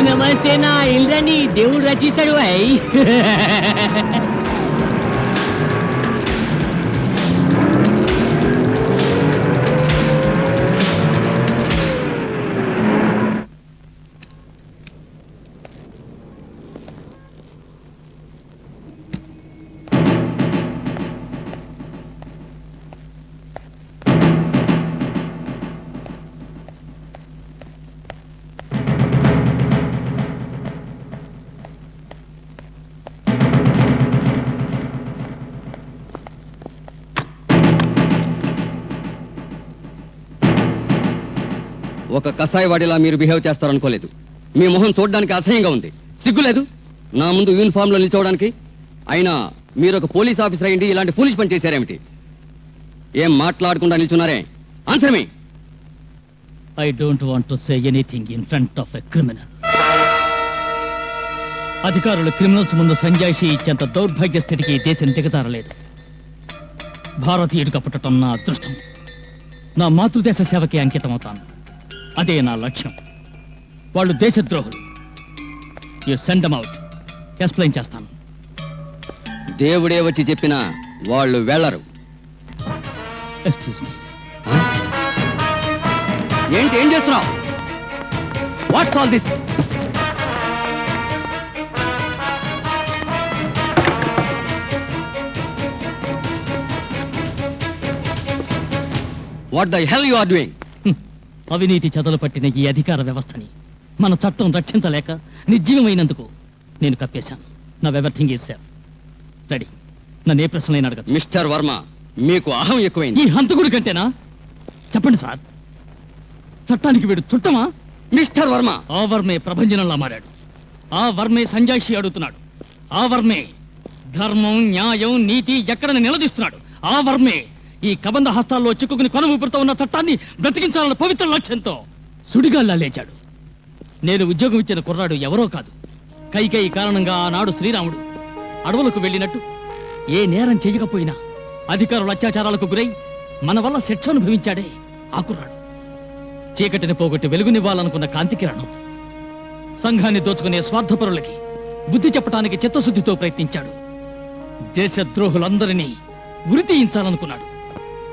Speaker 1: నమస్తే, నా ఇల్లండి. దేవుడు రచిస్తాడు. అయ్
Speaker 5: ఒక కసాయివాడిలా మీరు బిహేవ్ చేస్తారనుకోలేదు. మీ మొహం చూడడానికి అసహ్యంగా ఉంది. సిగ్గులేదు నా ముందు యూనిఫామ్లో నిల్చోవడానికి? అయినా మీరు ఒక పోలీస్ ఆఫీసర్ అయ్యింది ఇలాంటి ఫూలిష్ పని చేశారేమిటి? ఏం మాట్లాడకుండా నిల్చున్నారే? Answer me.
Speaker 4: I don't want to say anything in front of a criminal. అధికారులు క్రిమినల్స్ ముందు సంజాయిషి ఇచ్చేంత దౌర్భాగ్య స్థితికి దేశం దిగజారలేదు. భారతీయుడిగా పుట్టడం నా అదృష్టం. నా మాతృదేశ సేవకి అంకితమవుతాను. అదే నా లక్ష్యం. వాళ్ళు దేశద్రోహులు. You send them out. Explain చేస్తాను.
Speaker 5: దేవుడే వచ్చి చెప్పినా వాళ్ళు వెళ్ళరు.
Speaker 4: Excuse me.
Speaker 5: ఏంటి, ఏం చేస్తున్నావు? What's all this? What the hell you are doing?
Speaker 4: అవినీతి చెదలు పట్టిన ఈ అధికార వ్యవస్థని మన చట్టం రక్షించలేక నిర్జీవమైనందుకు నేను కప్పేశాను. Now everything is safe. Ready. నన్ను ఏ ప్రశ్నలైనా అడగచ్చు.
Speaker 5: మిస్టర్ వర్మ, మీకు అహం ఎక్కువైంది.
Speaker 4: ఈ హంతకుడి కంటేనా? చెప్పండి సార్, చట్టానికి వీడు చుట్టమా?
Speaker 5: మిస్టర్ వర్మ,
Speaker 4: ఆ వర్మే ప్రభంజనంలా మారాడు. ఆ వర్మే సంజాయిషి అడుగుతున్నాడు. ఆ వర్మే ధర్మం, న్యాయం, నీతి ఎక్కడని నిలదీస్తున్నాడు. ఆ వర్మే ఈ కబంధ హస్తాల్లో చిక్కుకుని కొనవూపురుతో ఉన్న చట్టాన్ని బ్రతికించాలన్న పవిత్ర లక్ష్యంతో సుడిగాల్లా లేచాడు. నేను ఉద్యోగం ఇచ్చిన కుర్రాడు ఎవరో కాదు. కైకేయి కారణంగా ఆనాడు శ్రీరాముడు అడవులకు వెళ్ళినట్టు ఏ నేరం చేయకపోయినా అధికారుల అత్యాచారాలకు గురై మన వల్ల శిక్ష అనుభవించాడే ఆ కుర్రాడు. చీకటిని పోగొట్టి వెలుగునివ్వాలనుకున్న కాంతి కిరణం. సంఘాన్ని దోచుకునే స్వార్థపరులకి బుద్ధి చెప్పడానికి చిత్తశుద్ధితో ప్రయత్నించాడు. దేశద్రోహులందరినీ ఉరి తీయించాలనుకున్నాడు.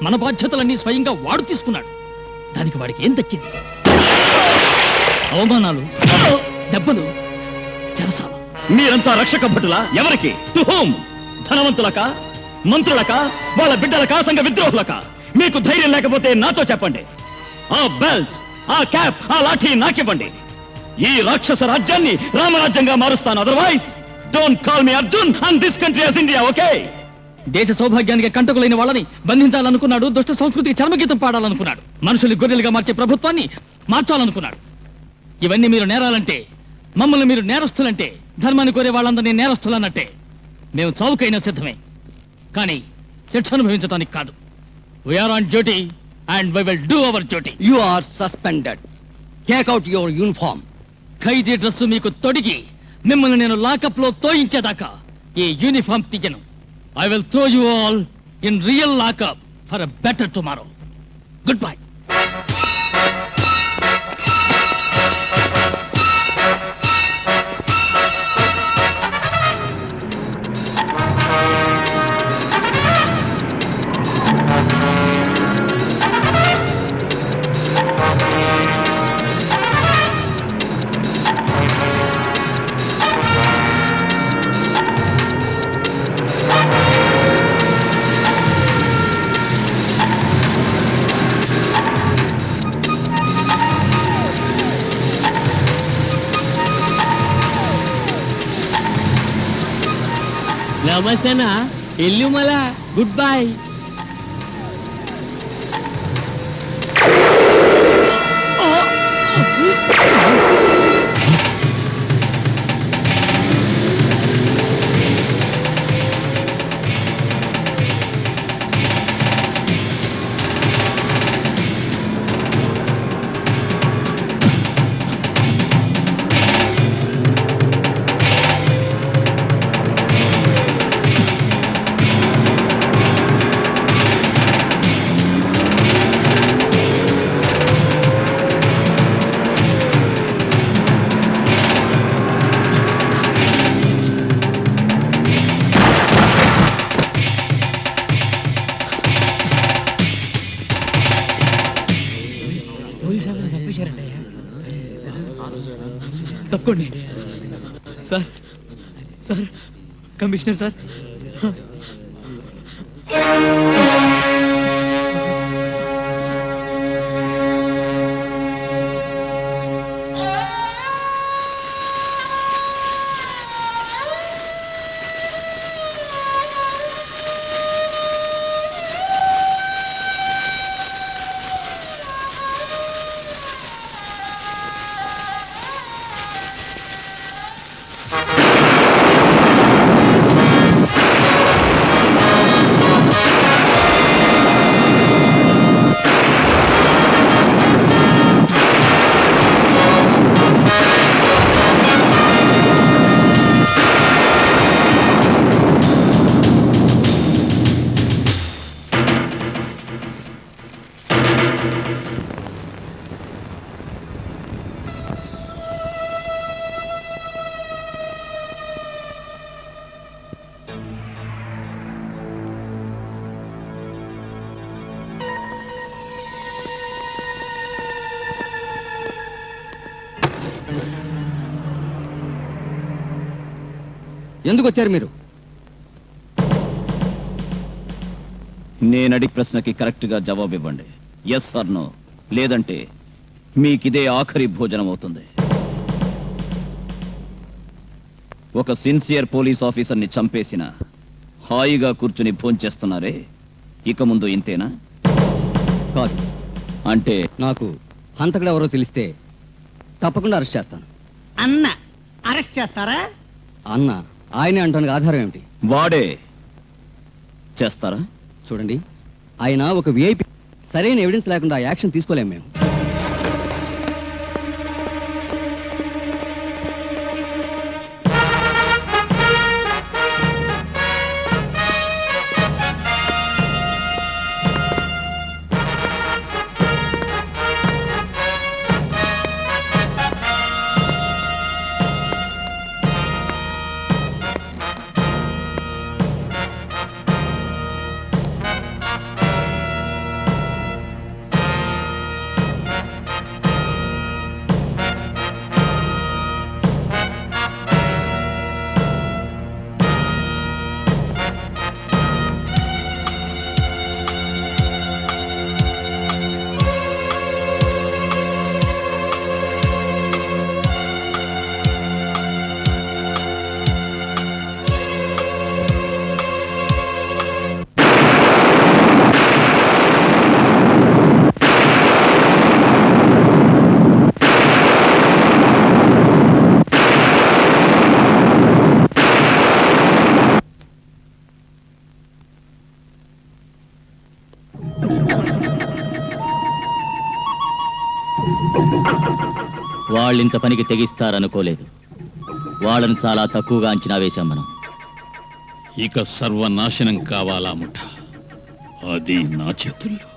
Speaker 4: మన బాధ్యతలన్నీ స్వయంగా వాడు తీసుకున్నాడు. దానికి వాడికి ఏం దక్కింది? అవమానాలు, దెబ్బలు, చెరసాల.
Speaker 3: మీరంతా రక్షక భటులా? ఎవరికి? To home? ధనవంతులక, మంత్రులక, వాళ్ళ బిడ్డలక, సంఘ విద్రోహులక? మీకు ధైర్యం లేకపోతే నాతో చెప్పండి. ఆ బెల్ట్, ఆ క్యాప్, ఆ లాఠీ నాకివ్వండి. ఈ రాక్షస రాజ్యాన్ని రామరాజ్యంగా మారుస్తాను. Otherwise don't call me Arjun and this country as India. Okay?
Speaker 4: దేశ సౌభాగ్యానికి కంటకులైన వాళ్ళని బంధించాలనుకున్నాడు. దుష్ట సంస్కృతికి చర్మగీతం పాడాలనుకున్నాడు. మనుషులు గొర్రెలుగా మార్చే ప్రభుత్వాన్ని మార్చాలనుకున్నాడు. ఇవన్నీ మీరు నేరాలంటే, మమ్మల్ని మీరు నేరస్తులంటే, ధర్మాన్ని కోరే వాళ్ళందరినీ నేరస్తులన్నట్టే. మేము చావుకైనా సిద్ధమే, కానీ శిక్ష అనుభవించడానికి కాదు. We are on duty and we will do our duty.
Speaker 5: You are suspended. Take out your uniform.
Speaker 4: ఖైదీ డ్రెస్సు మీకు తొడిగి మిమ్మల్ని నేను లాకప్ లో తోయించేదాకా ఈ యూనిఫామ్ తీయను. I will throw you all in real lockup for a better tomorrow. Goodbye.
Speaker 1: నమస్తేనా, ఇల్లు మళ్ళా గుడ్ బై.
Speaker 5: తప్పండి సార్. Sir, commissioner sir. ఎందుకు వచ్చారు మీరు?
Speaker 3: నేను అడిగి ప్రశ్నకి కరెక్ట్ గా జవాబు ఇవ్వండి. Yes or no. లేదంటే మీకిదే ఆఖరి భోజనం అవుతుంది. ఒక సిన్సియర్ పోలీస్ ఆఫీసర్ని చంపేసిన హాయిగా కూర్చుని భోంచేస్తున్నారే, ఇక ముందు ఇంతేనా?
Speaker 5: కాదు,
Speaker 3: అంటే
Speaker 5: నాకు హంతకుడు ఎవరో తెలిస్తే తప్పకుండా అరెస్ట్ చేస్తాను.
Speaker 7: అన్న అరెస్ట్ చేస్తారా?
Speaker 5: అన్న ఆయనే అంటానికి ఆధారం ఏమిటి?
Speaker 3: వాడే చేస్తారా?
Speaker 5: చూడండి, ఆయన ఒక విఐపి. సరైన ఎవిడెన్స్ లేకుండా యాక్షన్ తీసుకోలేము మేము.
Speaker 4: వాళ్ళింత పనికి తెగిస్తారనుకోలేదు. వాళ్ళని చాలా తక్కువగా అంచనా వేశాం మనం.
Speaker 6: ఇక సర్వనాశనం కావాలా ముఠ, అది నా చేతుల్లో.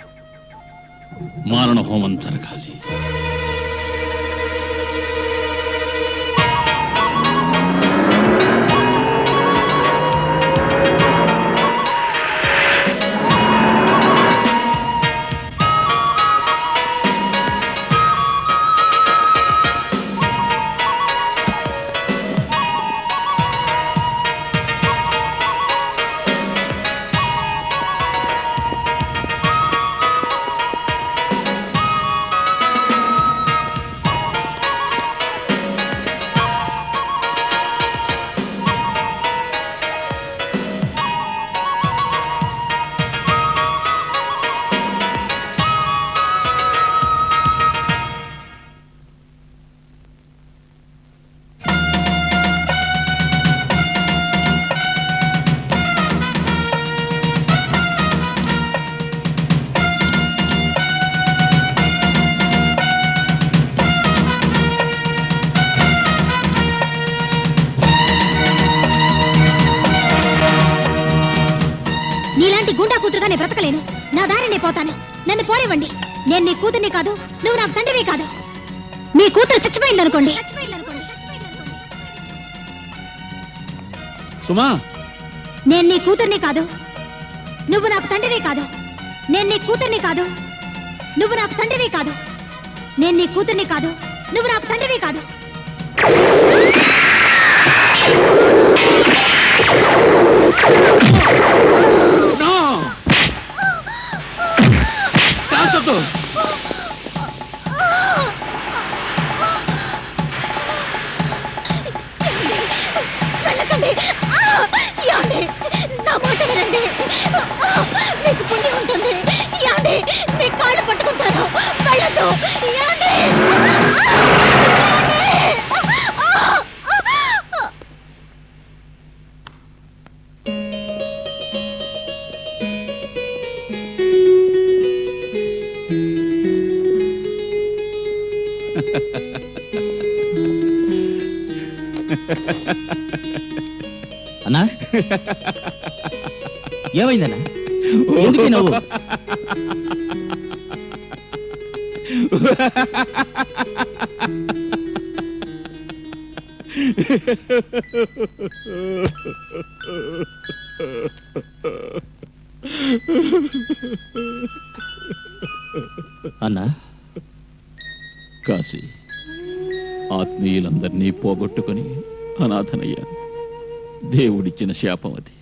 Speaker 6: మారణ హోమం జరగాలి.
Speaker 9: నీలాంటి గుండా కూతురుగా నేను బ్రతకలేను. నా దారి నేను పోతాను. నన్ను పోనివ్వండి. నేను నీ కూతుర్ని కాదు, నువ్వు నాకు తండ్రివి కాదు. మీ కూతురు చచ్చిపోయిందనుకోండి.
Speaker 6: సుమా,
Speaker 9: నేను నీ కూతుర్ని కాదు, నువ్వు నాకు తండ్రివి కాదు. నేను నీ కూతుర్ని కాదు, నువ్వు నాకు తండ్రివి కాదు. నేను నీ కూతుర్ని కాదు, నువ్వు నాకు తండ్రివి కాదు. వెళ్ళకండి. యాండి, నా మాట వినండి. మీకు పుణ్యం ఉంటుంది. యాండి, మీ కాళ్ళు పట్టుకుంటాను. వెళ్ళదు. యాండి,
Speaker 4: అన్నా, ఏమైందన్నా? ఎందుకు నవ్వు? అన్నా,
Speaker 6: కాశీ, ఆత్మీయులందరినీ పోగొట్టుకొని అనాథనయ్యాను. దేవుడిచ్చిన శాపం అది.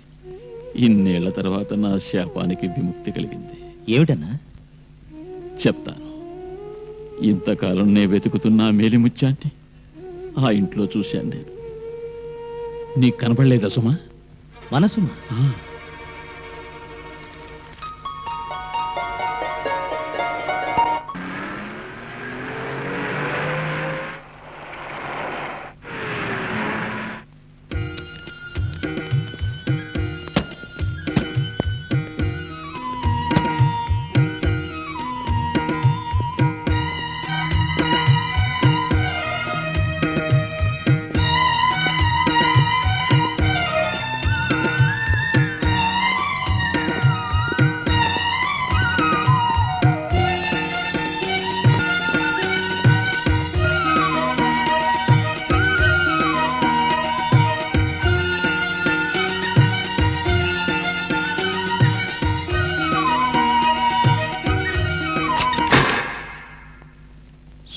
Speaker 6: ఇన్నేళ్ల తర్వాత నా శాపానికి విముక్తి కలిగింది.
Speaker 4: ఏమిటన్నా?
Speaker 6: చెప్తాను. ఇంతకాలం నే వెతుకుతున్న మేలిముత్యాన్ని ఆ ఇంట్లో చూశాను నేను. నీకు కనపడలేదా సుమా?
Speaker 4: మనసుమా?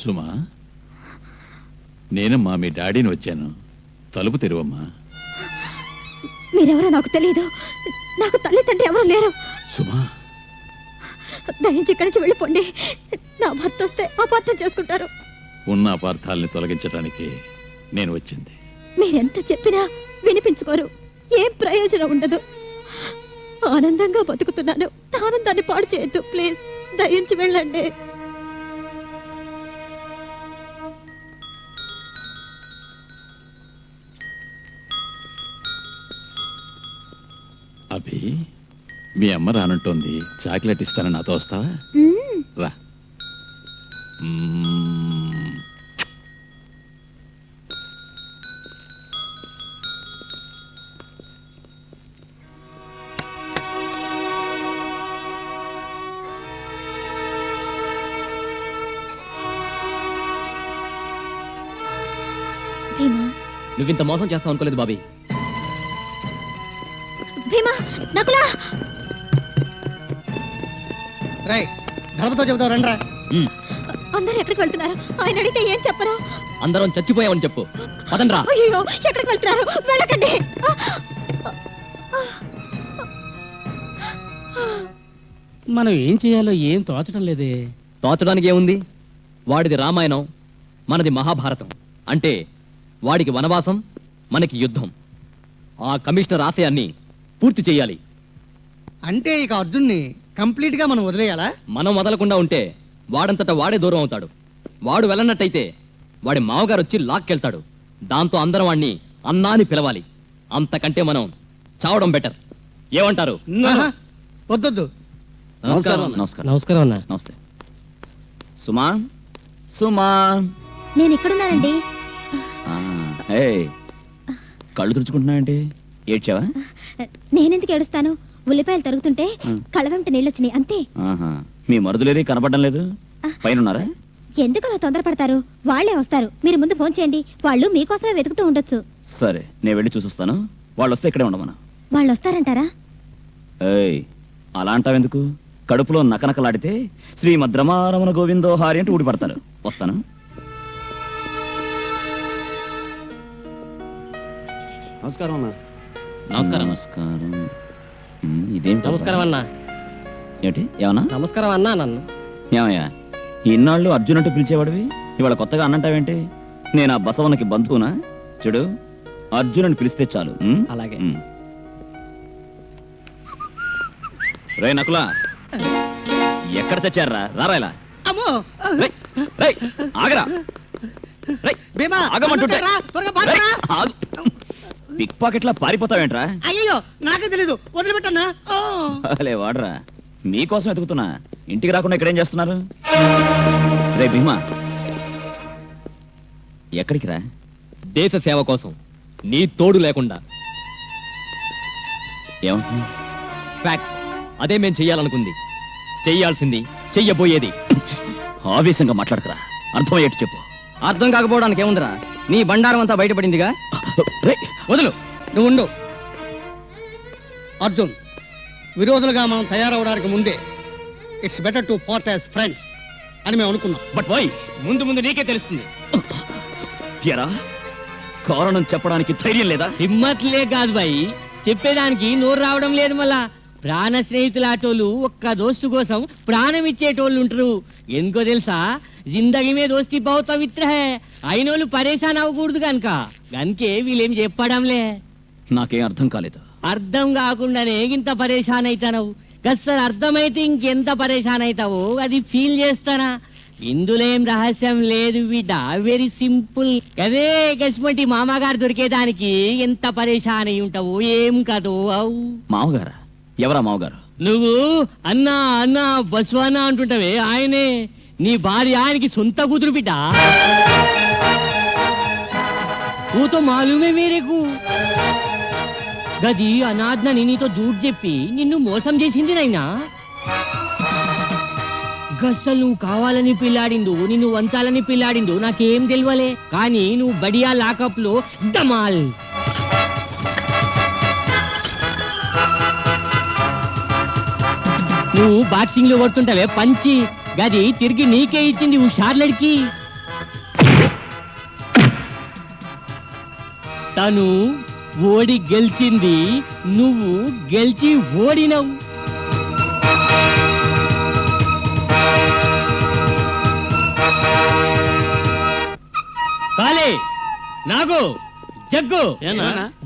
Speaker 6: సుమా, నేనమ్మా మీ డాడీని వచ్చాను. తలుపు తెరువమ్మా.
Speaker 9: మీరెవరో నాకు తెలియదు. నాకు తల్లి తండ్రి ఎవరు లేరు.
Speaker 6: సుమా,
Speaker 9: దయించి ఇక్కడి నుంచి వెళ్ళిపోండి. నా భర్త వస్తే అపార్థం చేసుకుంటారు.
Speaker 6: ఉన్న అపార్థాలని తొలగించడానికి నేను వచ్చింది.
Speaker 9: మీరెంత చెప్పినా వినిపించుకోరు. ఏం ప్రయోజనం ఉండదు. ఆనందంగా బతుకుతున్నాను. నా ఆనందాన్ని పాడు చేయొద్దు ప్లీజ్. దయించి వెళ్ళండి.
Speaker 6: అభి, మీ అమ్మ రానంటోంది. చాక్లెట్ ఇస్తానని నాతో వస్తావా? రా.
Speaker 9: భీమా,
Speaker 5: నువ్వింత మోసం చేస్తావు అనుకోలేదు బాబీ.
Speaker 9: భీమా, నకులా.
Speaker 7: రేయ్, ధర్మతో చెబుతావు రండ్రా.
Speaker 9: అందరూ ఎక్కడికి వెళ్తున్నారు? ఆయన అడిగితే ఏం చెప్పరు?
Speaker 5: అందరం చచ్చిపోయామని చెప్పు. పదండ్రా.
Speaker 9: అయ్యో, ఎక్కడికి వెళ్తున్నారు? వెళ్ళకండి.
Speaker 8: మనం ఏం చేయాలో ఏం తోచడం లేదే.
Speaker 5: తోచడానికి ఏముంది? వాడిది రామాయణం, మనది మహాభారతం. అంటే వాడికి వనవాసం, మనకి యుద్ధం. ఆ కమిషనర్ ఆశయాన్ని పూర్తి చేయాలి.
Speaker 7: అంటే ఇక అర్జున్ని కంప్లీట్ గా మనం వదిలేయాలా?
Speaker 5: మనం వదలకుండా ఉంటే వాడంతటా వాడే దూరం అవుతాడు. వాడు వెళ్ళనట్టయితే వాడి మావగారు వచ్చి లాక్కెళ్తాడు. దాంతో అందరం వాడిని అన్నా అని పిలవాలి. అంతకంటే మనం చావడం బెటర్. ఏమంటారు?
Speaker 7: ఆహా, వద్దొద్దు.
Speaker 3: నమస్కారం.
Speaker 8: నమస్కారం అన్న.
Speaker 3: నమస్తే. సుమా, సుమా.
Speaker 9: నేను ఇక్కడున్నానండి.
Speaker 3: ఏయ్, కళ్ళు తుడుచుకుంటున్నావంటే ఏడ్చావా?
Speaker 9: నేనెందుకు ఏడుస్తాను? ఉల్లిపాయలు తరుగుతుంటే కళ్ళ వెంట నీళ్ళొచ్చినాయి అంతే.
Speaker 3: ఆహా, మీ మరుదులేరి కనపడడం లేదు. పైన ఉన్నారా?
Speaker 9: ఎందుకు అలా తొందరపడతారు? వాళ్లే వస్తారు. మీరు ముందు ఫోన్ చేయండి. వాళ్ళు మీకోసమే వెతుకుతూ ఉండొచ్చు.
Speaker 3: సరే, నేను వెళ్ళి చూసొస్తాను. వాళ్ళు వస్తే ఇక్కడే ఉండమను.
Speaker 9: వాళ్ళు వస్తారంటారా?
Speaker 3: ఏయ్, అలా అంటావెందుకు? కడుపులో నకనకలాడితే శ్రీమద్రమారమణ గోవిందో హారి అంటూ ఊడిపడతారు. వస్తాను.
Speaker 2: నమస్కారం అన్న.
Speaker 5: నమస్కారం.
Speaker 3: నమస్కారం. ఇదేం
Speaker 8: నమస్కారం అన్నా.
Speaker 3: ఏమిటి? ఏమన్నా?
Speaker 8: నమస్కారం అన్నా. నన్ను
Speaker 3: ఏమయ్యా, ఇన్నాళ్ళు అర్జున్ అంటూ పిలిచేవాడివి, ఇవాళ కొత్తగా అన్నంటావేంటి? నేను ఆ బసవనకి బంధువునా? చూడు, అర్జున్ అని పిలిస్తే చాలు.
Speaker 8: అలాగే.
Speaker 3: రే నకులా, ఎక్కడ చచ్చారా? రారా ఇలా.
Speaker 7: అమ్మో,
Speaker 3: రేయ్, ఆగరా. రేయ్,
Speaker 7: భీమా,
Speaker 3: ఆగమంటుంటే.
Speaker 7: రా, త్వరగా పారిపోరా.
Speaker 3: రేయ్, ఆగు. పిక్ పాకెట్లా పారిపోతావేంట్రా?
Speaker 7: అయ్యో, నాకే తెలీదు. వదిలిపెట్టన్నా. ఓ,
Speaker 3: అలే వాడరా, మీకోసం ఎతుకుతున్నా. ఇంటికి రాకుండా ఇక్కడేం చేస్తున్నారు? రే భీమా, ఎక్కడికి రా?
Speaker 5: దేశ సేవ కోసం, నీ తోడు లేకుండా.
Speaker 3: ఏమంటున్నా?
Speaker 5: ఫ్యాక్ట్, అదే మేం చెయ్యాలనుకుంది, చెయ్యాల్సింది, చెయ్యబోయేది.
Speaker 3: ఆవేశంగా మాట్లాడకరా, అర్థమయ్యేట్టు చెప్పు.
Speaker 5: అర్థం కాకపోవడానికి ఏముందిరా? నీ బండారం అంతా బయటపడిందిగా.
Speaker 3: రేయ్,
Speaker 7: వదులు. నువ్వు ఉండు. అర్జున్, విరోధులుగా మనం తయారవడానికి ముందే it's better to part as friends అని మేము అనుకున్నాం.
Speaker 3: But why?
Speaker 8: ముందు ముందు నీకే తెలుస్తుంది.
Speaker 3: ఎరా, కారణం చెప్పడానికి ధైర్యం లేదా?
Speaker 1: హిమ్మత్లే కాదు బాయ్, చెప్పేదానికి నోరు రావడం లేదు. మళ్ళా ప్రాణ స్నేహితుల ఆటోలు ఒక్క దోస్తు కోసం ప్రాణం ఇచ్చేటోళ్ళు ఉంటారు. ఎందుకో తెలుసా? జిందగీ మీద దోస్తి బహు పవిత్ర హే అయినోళ్ళు పరేషాన్ అవ్వకూడదు కనుక గనికే వీళ్ళేం చెప్పడంలే.
Speaker 3: నాకేం అర్థం కాలేదు.
Speaker 1: అర్థం కాకుండానే ఇంత పరేషాన్ అవుతావు. గస్సలు అర్థమైతే ఇంకెంత పరేషాన్ అవుతావు అది ఫీల్ చేస్తానా. ఇందులో ఏం రహస్యం లేదు బిడ్డ, వెరీ సింపుల్. అదే గస్మంటి మామగారు దొరికేదానికి ఎంత పరేషాన్ అయి ఉంటావు ఏం కాదు. అవు
Speaker 3: మామగారా? ఎవరా మామగారు?
Speaker 1: నువ్వు అన్నా అన్నా బస్వానా అంటుంటావే ఆయనే నీ భార్య, ఆయనకి సొంత కూతురు బిడ్డ. ఊతో మాలూమే మేరేకు గది అనాథ్నని నీతో జూట్ చెప్పి నిన్ను మోసం చేసింది నైనా. గస్సలు నువ్వు కావాలని పిల్లాడిండు, నిన్ను వంచాలని పిల్లాడిండు నాకేం తెలియలే. కానీ నువ్వు బడియా లాకప్ లో డమాల్. నువ్వు బాక్సింగ్ లో కొట్టుంటావే పంచి, గది తిరిగి నీకే ఇచ్చింది హుషార్లడికి. తను ఓడి గెలిచింది, నువ్వు గెలిచి ఓడినవు. కాలే నాకు జగ్గు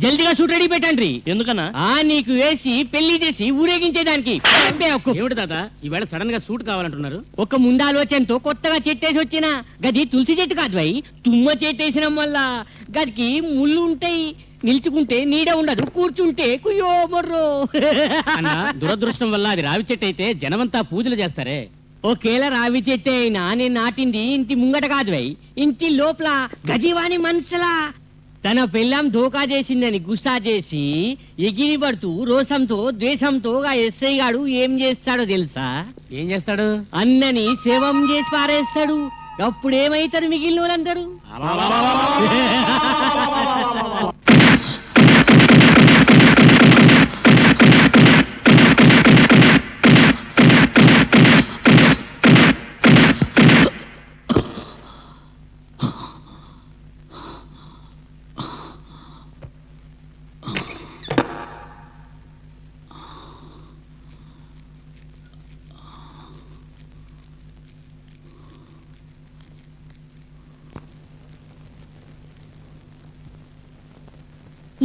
Speaker 1: జల్దిగా షూట్ రెడీ పెట్టండి.
Speaker 5: ఎందుకన్నా?
Speaker 1: నీకు వేసి పెళ్లి చేసి ఊరేగించేదానికి.
Speaker 5: ఏమిటి తాత ఈవేళ సడన్ గా సూట్ కావాలంటున్నారు?
Speaker 1: ఒక ముందాలోచనతో కొత్తగా చెట్టేసి వచ్చిన గది తులసి చెట్టు కాదు వై, తుమ్మ చెట్టేసినం వల్ల గదికి ముళ్ళు ఉంటాయి. నిల్చుకుంటే నీడ ఉండదు, కూర్చుంటే కుయ్యో మొర్రో.
Speaker 5: అన్న దురదృష్టం వల్ల అది రావి చెట్టు అయితే జనమంతా పూజలు చేస్తారే.
Speaker 1: ఒకేళ రావి చెట్టు అయినా నేను నాటింది ఇంటి ముంగట కాదు వై, ఇంటి లోపల గదివాని మనసులా. తన పెళ్ళాం ధోకా చేసిందని గుస్సా చేసి ఎగిరి పడుతూ రోసంతో ద్వేషంతో ఆ ఎస్ఐ గాడు ఏం చేస్తాడో తెలుసా?
Speaker 5: ఏం చేస్తాడు?
Speaker 1: అన్నని సేవం చేసి పారేస్తాడు. అప్పుడేమైతారు మిగిలిన వాళ్ళందరూ?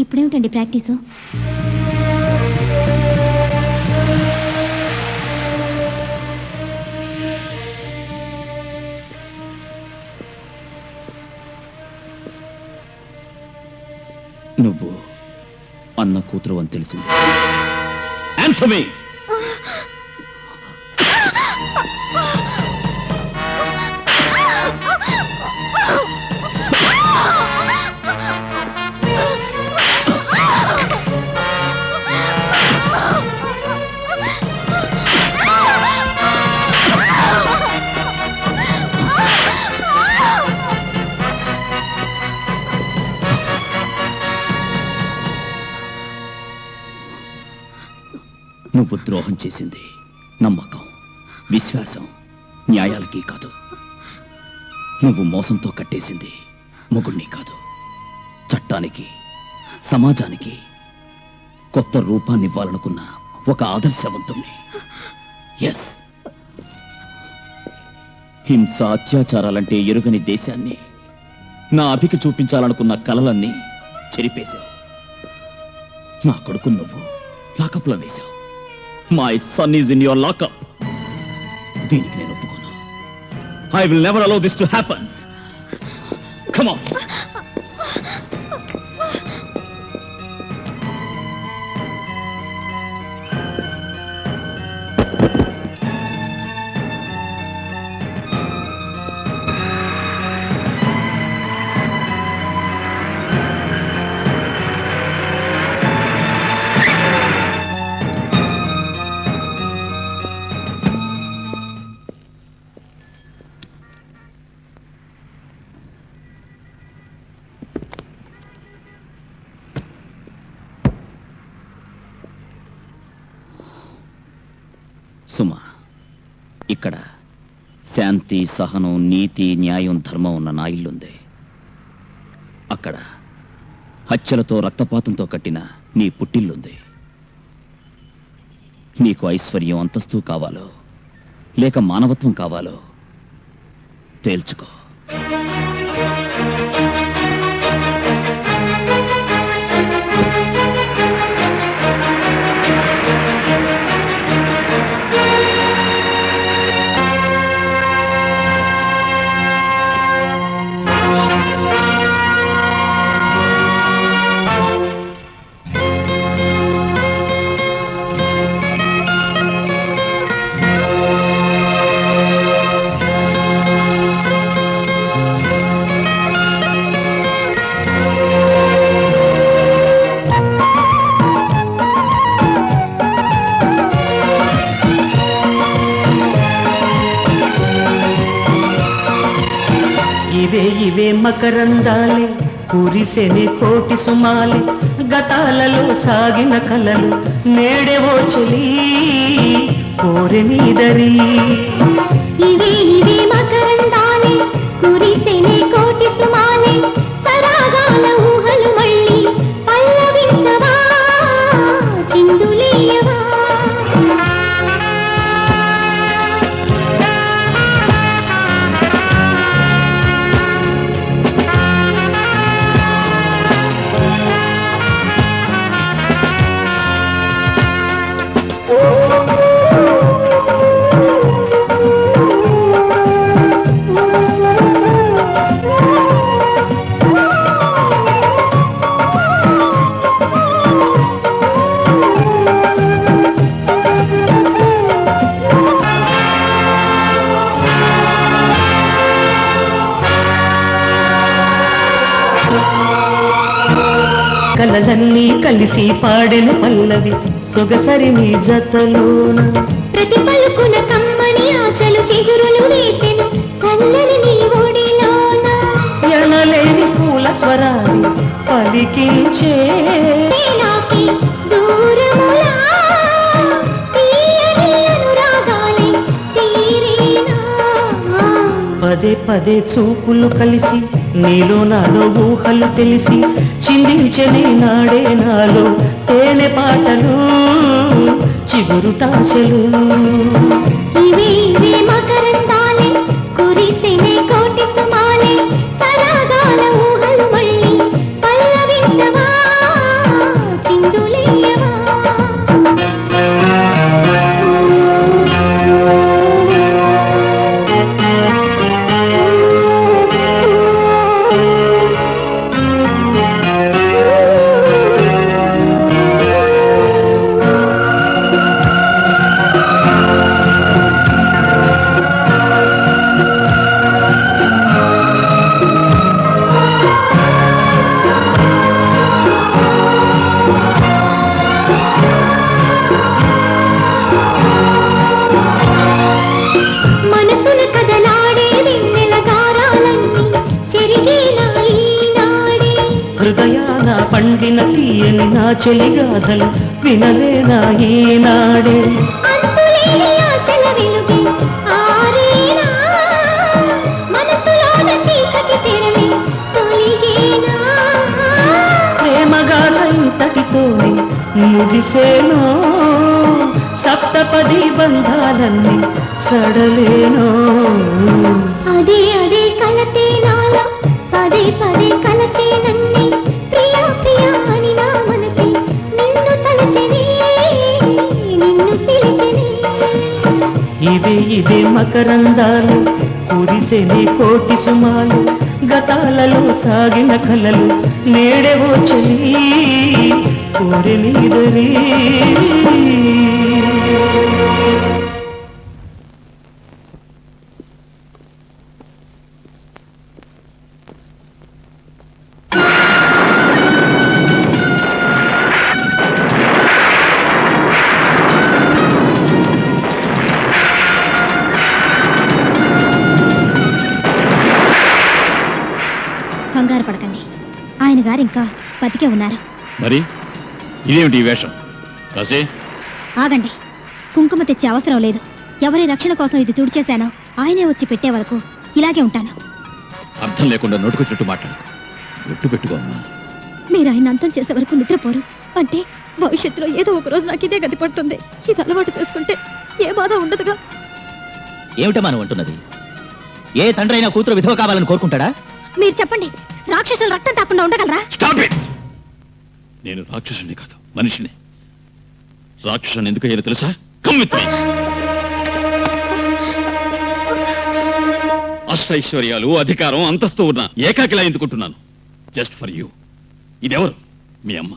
Speaker 9: ఇప్పుడేమిటండి ప్రాక్టీసు?
Speaker 3: నువ్వు అన్న కూతురు అని తెలిసింది. ఆన్సర్ మీ. నువ్వు ద్రోహం చేసింది నమ్మకం, విశ్వాసం, న్యాయాలకి కాదు. నువ్వు మోసంతో కట్టేసింది మొగుణ్ణి కాదు, చట్టానికి, సమాజానికి కొత్త రూపాన్ని ఇవ్వాలనుకున్న ఒక ఆదర్శవంతుణ్ణి. ఎస్, హింస, అత్యాచారాలంటే ఎరుగని దేశాన్ని నా అభికి చూపించాలనుకున్న కలలన్నీ చెరిపేశావు. నా కొడుకు నువ్వు లాకప్లో వేశావు. My son is in your lockup. దీనికి నేను ఒప్పుకోను. I will never allow this to happen. Come on. సుమా, ఇక్కడ శాంతి, సహనం, నీతి, న్యాయం, ధర్మం ఉన్న నా ఇల్లుంది. అక్కడ హత్యలతో, రక్తపాతంతో కట్టిన నీ పుట్టిల్లుంది. నీకు ఐశ్వర్యం, అంతస్తు కావాలో లేక మానవత్వం కావాలో తేల్చుకో.
Speaker 11: ఇవే మకరందాలే కురిసెని కోటి సుమాలి గతాలలో సాగిన కలలు నేడేవో చెలి కోరెనీదరి.
Speaker 9: ఇవే మకరందాలే కురిసెని కోటి సుమాలి సరాగాల ఊహలు మళ్ళీ పల్లవించవా చిందులేయవా.
Speaker 11: కలలన్నీ కలిసి పాడెను పల్లవి సొగసరి నీ జతలోన.
Speaker 9: ప్రతి పలుకున కమ్మని ఆశలు చిగురులు వేసెను చల్లని నీ ఒడిలోన.
Speaker 11: ఎనలేని పూల స్వరాలు పలికించే
Speaker 9: నాకి దూరములా తీయని అనురాగాలే తీరేనా.
Speaker 11: పదే పదే చూపులు కలిసి నీలో నాలో ఊహలు తెలిసి చిందించని నాడే నాలో తేనె పాటలు చిగురుటాశలు.
Speaker 9: ఇవే మకరందాలే కురిసెనే కోటి సుమాలే సరాగాల ఊహలు మళ్ళీ పల్లవించవా చిందులేయవా.
Speaker 11: హృదయాన పండిన తీయని నా చెలిగాథలు వినలేనా ఈనాడే.
Speaker 9: అంతులేని ఆశల వెలుగే ఆరేనా మనసులోన చీకటి తెరలే తొలిగేనా.
Speaker 11: ప్రేమగాథ ఇంతటితోనే ముగిసేనో సప్తపది బంధాలన్నీ సడలేనో.
Speaker 9: అదే కలతే నాలో పదే పదే కలచే నన్నే ప్రియా ప్రియా అని నా మనసే నిన్ను తలచెనే నిన్ను పిలిచెనే.
Speaker 11: ఇవే మకరందాలు కురిసెని కోటి సుమాలు గతాలలో సాగిన కలలు నేడేవో చెలి కోరెనీదరి.
Speaker 9: కంగారు పడకండి, ఆయన గారు ఇంకా బతికే ఉన్నారు.
Speaker 6: మరి ఇదేమిటి ఈ వేషం? కాసే
Speaker 9: ఆగండి, కుంకుమ తెచ్చే అవసరం లేదు. ఎవరి రక్షణ కోసం ఇది తుడిచేశానో ఆయనే వచ్చి పెట్టే వరకు ఇలాగే ఉంటాను.
Speaker 6: అర్థం లేకుండా నోటుకొచ్చినట్టు మాట్లాడు. గుట్టు పెట్టుకో అమ్మా.
Speaker 9: మీరు ఆయన అంతం చేసే వరకు నిద్రపోరు అంటే భవిష్యత్తులో ఏదో ఒక రోజు నాకు ఇదే గతి పడుతుంది. ఇది అలవాటు చేసుకుంటే ఏ బాధ ఉండదుగా.
Speaker 3: ఏమిటా మనం అంటున్నది?
Speaker 4: ఏ తండ్రి అయినా కూతురు విధవ కావాలని కోరుకుంటాడా?
Speaker 9: మీరు చెప్పండి, రాక్షసులు రక్తం తాకుండా ఉండగలరా?
Speaker 6: Stop it! నేను రాక్షసుని కాదు, మనిషిని. రాక్షసుని ఎందుకు అయ్యానో తెలుసా? Come with me. అష్టైశ్వర్యాలు, అధికారం, అంతస్తు ఉన్న ఏకాకిలా ఎందుకుంటున్నాను? Just for you. ఇదెవరు? మీ అమ్మ.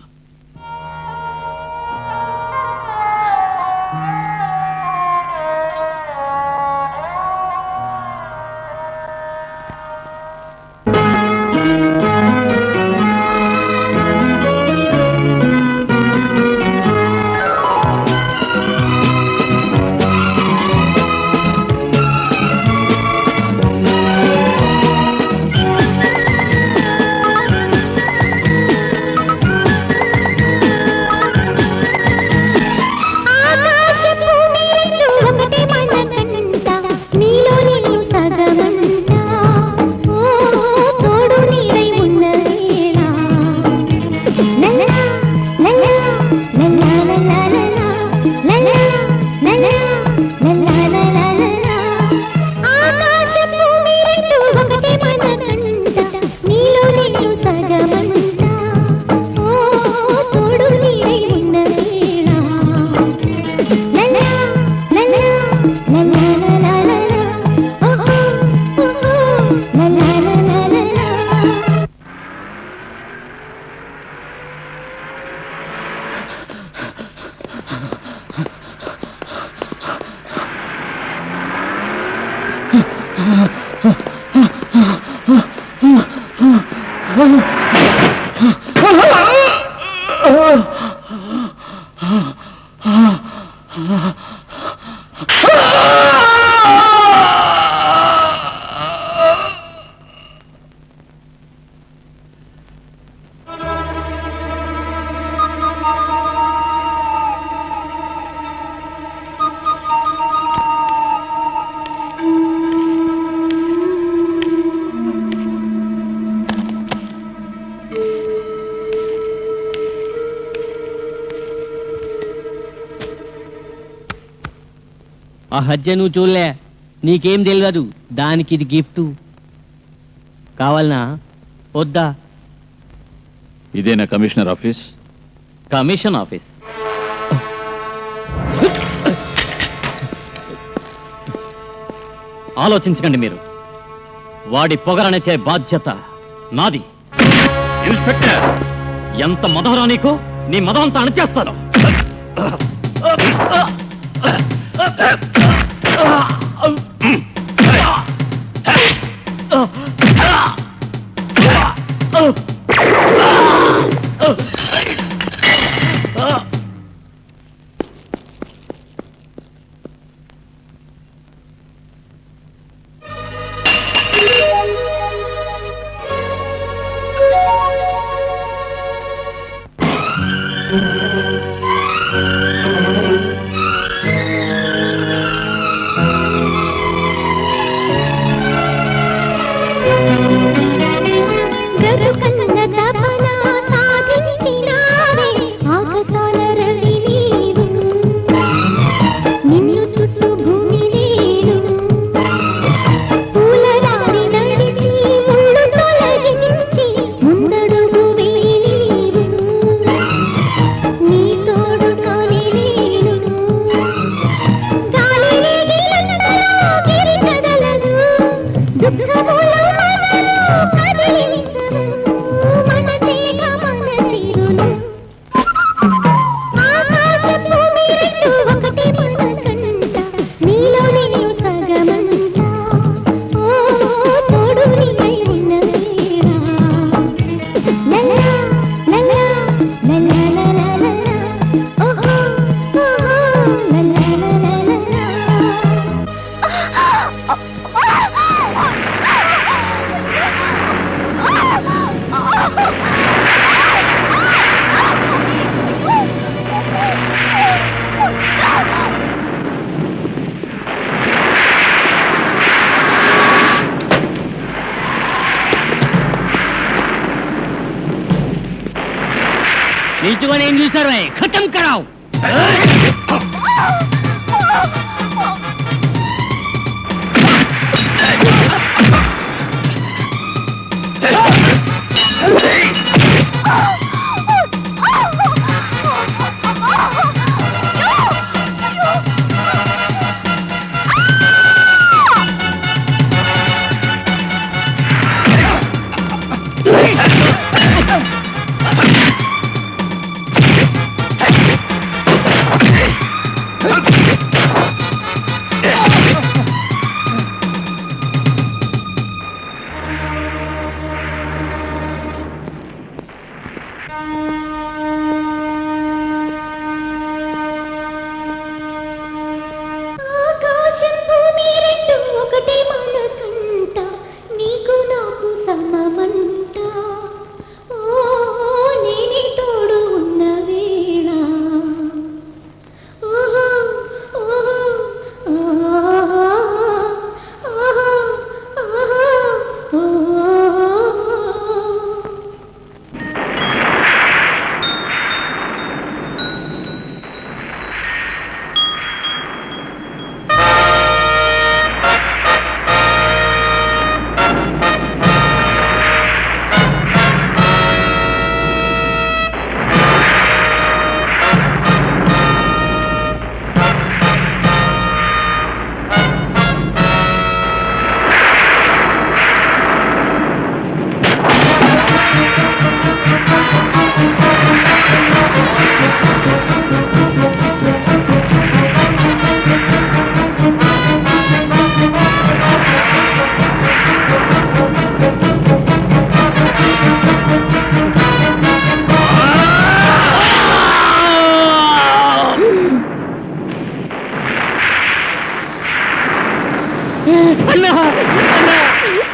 Speaker 1: ఆ హత్య నువ్వు చూడలే, నీకేం తెలియదు. దానికి ఇది గిఫ్ట్. కావాలనా వద్దా?
Speaker 6: ఇదేనా కమిషనర్ ఆఫీస్?
Speaker 4: Commission office. ఆలోచించకండి మీరు. వాడి పొగరనిచ్చే బాధ్యత నాది.
Speaker 6: ఇన్స్పెక్టర్,
Speaker 4: ఎంత మదహరా నీకు? నీ మదం అంతా అణిచేస్తాను.
Speaker 1: నీచుగా నేను చూసారు, ఖతం కరావు.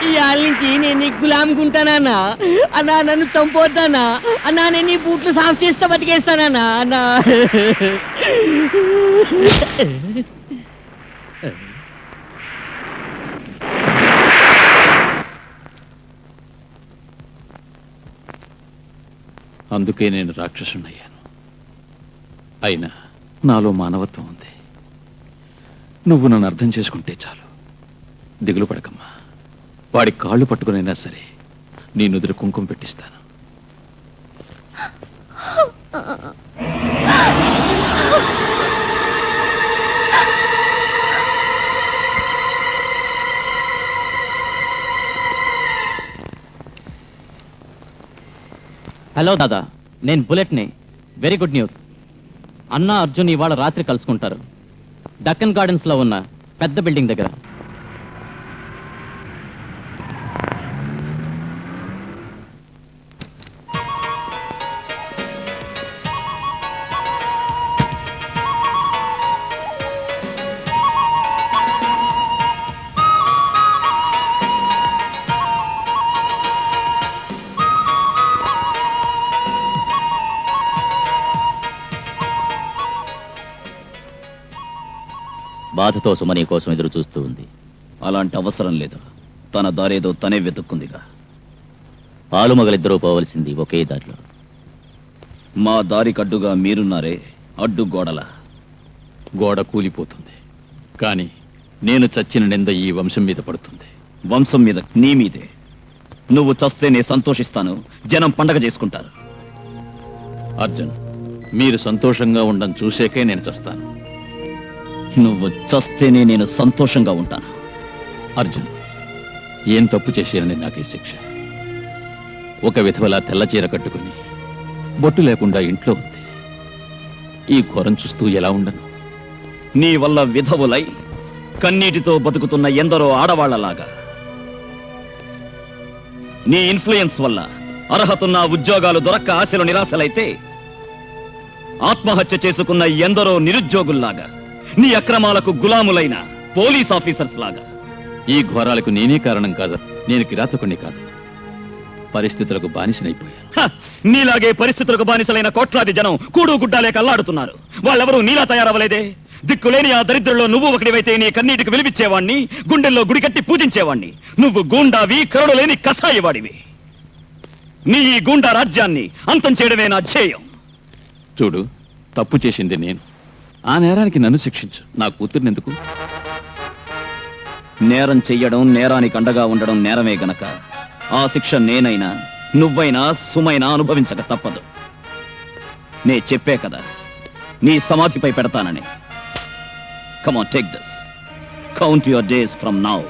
Speaker 1: ఇవాళ నుంచి నేను నీ గులాంగుంటానన్నా అన్నా, నన్ను చంపొద్దన్నా అన్నా, నేను నీ బూట్లు సాఫ్ చేస్తా బతికేస్తానన్నా అన్నా.
Speaker 6: అందుకే నేను రాక్షసునయ్యాను. అయినా నాలో మానవత్వం ఉంది. నువ్వు నన్ను అర్థం చేసుకుంటే చాలు. దిగులు పడకమ్మా. వాడి కాళ్ళు పట్టుకునైనా సరే నీ నుదురు కుంకుమ పెట్టిస్తాను.
Speaker 5: హలో దాదా, నేను బుల్లెట్ని. Very good news. అన్న అర్జున్ ఇవాళ రాత్రి కలుసుకుంటారు డక్కన్ గార్డెన్స్ లో ఉన్న పెద్ద బిల్డింగ్ దగ్గర.
Speaker 3: బాధతో సుమని కోసం ఎదురు చూస్తూ ఉంది. అలాంటి అవసరం లేదు. తన దారేదో తనే వెతుక్కుందిగా. ఆలుమగలిద్దరూ పోవలసింది ఒకే దారిలో. మా దారికి అడ్డుగా మీరున్నారే, అడ్డు గోడల.
Speaker 6: గోడ కూలిపోతుంది, కానీ నేను చచ్చిన నింద ఈ వంశం మీద పడుతుంది.
Speaker 3: వంశం మీద, నీ మీదే. నువ్వు చస్తే నేను సంతోషిస్తాను, జనం పండగ చేసుకుంటారు.
Speaker 6: అర్జున్, మీరు సంతోషంగా ఉండడం చూసేకే నేను చస్తాను.
Speaker 3: నువ్వు చస్తేనే నేను సంతోషంగా ఉంటాను.
Speaker 6: అర్జున్, ఏం తప్పు చేశానని నాకు ఈ శిక్ష. ఒక విధవలా తెల్ల చీర కట్టుకుని బొట్టు లేకుండా ఇంట్లో ఉంది. ఈ ఘోరం చూస్తూ ఎలా ఉండను?
Speaker 3: నీ వల్ల విధవులై కన్నీటితో బతుకుతున్న ఎందరో ఆడవాళ్లలాగా, నీ ఇన్ఫ్లుయెన్స్ వల్ల అర్హతున్న ఉద్యోగాలు దొరక్క ఆశలు నిరాశలైతే, ఆత్మహత్య చేసుకున్న ఎందరో నిరుద్యోగుల్లాగా, నీ అక్రమాలకు గులాములైన పోలీస్ ఆఫీసర్స్ లాగా.
Speaker 6: ఈ ఘోరాలకు నేనే కారణం కాదు. నేను కిరాతకుణ్ణి కాదు, పరిస్థితులకు బానిసనైపోయాను.
Speaker 3: నీలాగే పరిస్థితులకు బానిసలైన కోట్లాది జనం కూడు గుడ్డాలేక అల్లాడుతున్నారు. వాళ్ళెవరూ నీలా తయారవలేదే. దిక్కులేని ఆ దరిద్రుల్లో నువ్వు ఒకటివైతే నీ కన్నీటికి వెలివిచ్చేవాణ్ణి, గుండెల్లో గుడి కట్టి పూజించేవాణ్ణి. నువ్వు గూండావి, కరుడు లేని కసాయివాడివి. నీ ఈ గూండా రాజ్యాన్ని అంతం చేయడమే నా ధ్యేయం.
Speaker 6: చూడు, తప్పు చేసింది నేను. ఆ నేరానికి నన్ను శిక్షించు. నా కూతుర్నెందుకు?
Speaker 3: నేరం చెయ్యడం, నేరానికి అండగా ఉండడం నేరమే గనక ఆ శిక్ష నేనైనా నువ్వైనా సుమైనా అనుభవించక తప్పదు. నే చెప్పే కదా నీ సమాధిపై పెడతానని. Come on, take this. Count your days from now.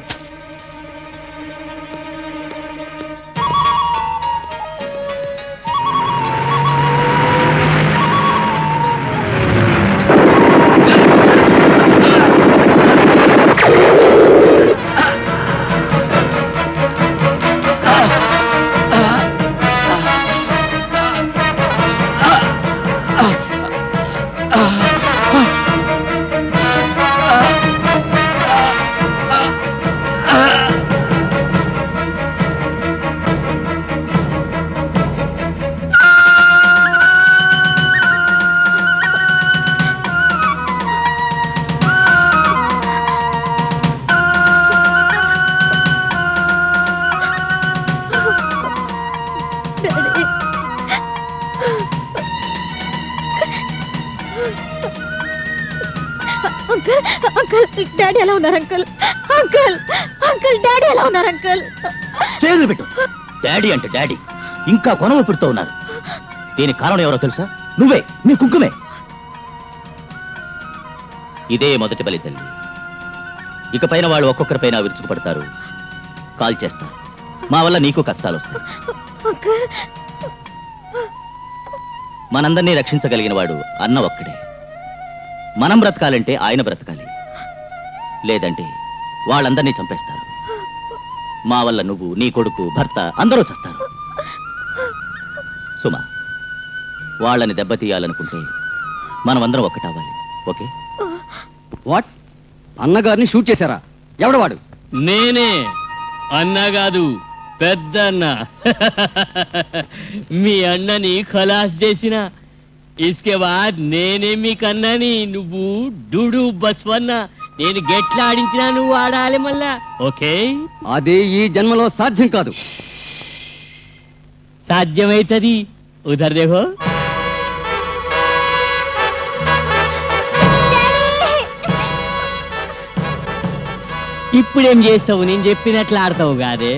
Speaker 9: Uncle, daddy ఎలా ఉన్నారు అంకుల్? అంకుల్, అంకుల్, డాడీ ఎలా ఉన్నారు అంకుల్?
Speaker 10: చేతులు పెట్టు. డాడీ అంటే డాడీ ఇంకా కొనవ పెడుతూ ఉన్నారు. దీనికి కారణం ఎవరో తెలుసా? నువ్వే, నీ కుంకుమే. ఇదే మొదటి బలి తల్లి. ఇక పైన వాళ్ళు ఒక్కొక్కరిపైన విరుచుకుపడతారు, కాల్ చేస్తారు. మా వల్ల నీకు కష్టాలు వస్తాయి. మనందరినీ రక్షించగలిగిన వాడు అన్న ఒక్కడే. మనం బ్రతకాలంటే ఆయన బ్రతకాలి, లేదంటే వాళ్ళందరినీ చంపేస్తారు. మా వల్ల నువ్వు, నీ కొడుకు, భర్త అందరూ చస్తారు. సుమా, వాళ్ళని దెబ్బతీయాలనుకుంటే మనమందరం ఒక్కటవ్వాలి. ఓకే?
Speaker 5: వాట్? అన్నగారిని షూట్ చేశారా? ఎవడవాడు?
Speaker 1: నేనే అన్న కాదు పెద్దన్న. మీ అన్నని ఖలాస్ చేసిన ఇస్కే బాద్ నేనే మీకన్నని, నువ్వు డూడు బస్వన్న. నేను గెట్లా ఆడించినా నువ్వు ఆడాలి మళ్ళా. ఓకే,
Speaker 5: అది ఈ జన్మలో సాధ్యం కాదు.
Speaker 1: సాధ్యమైతది. ఉధర్ దేహో. ఇప్పుడేం చేస్తావు? నేను చెప్పినట్లు ఆడతావు కాదే.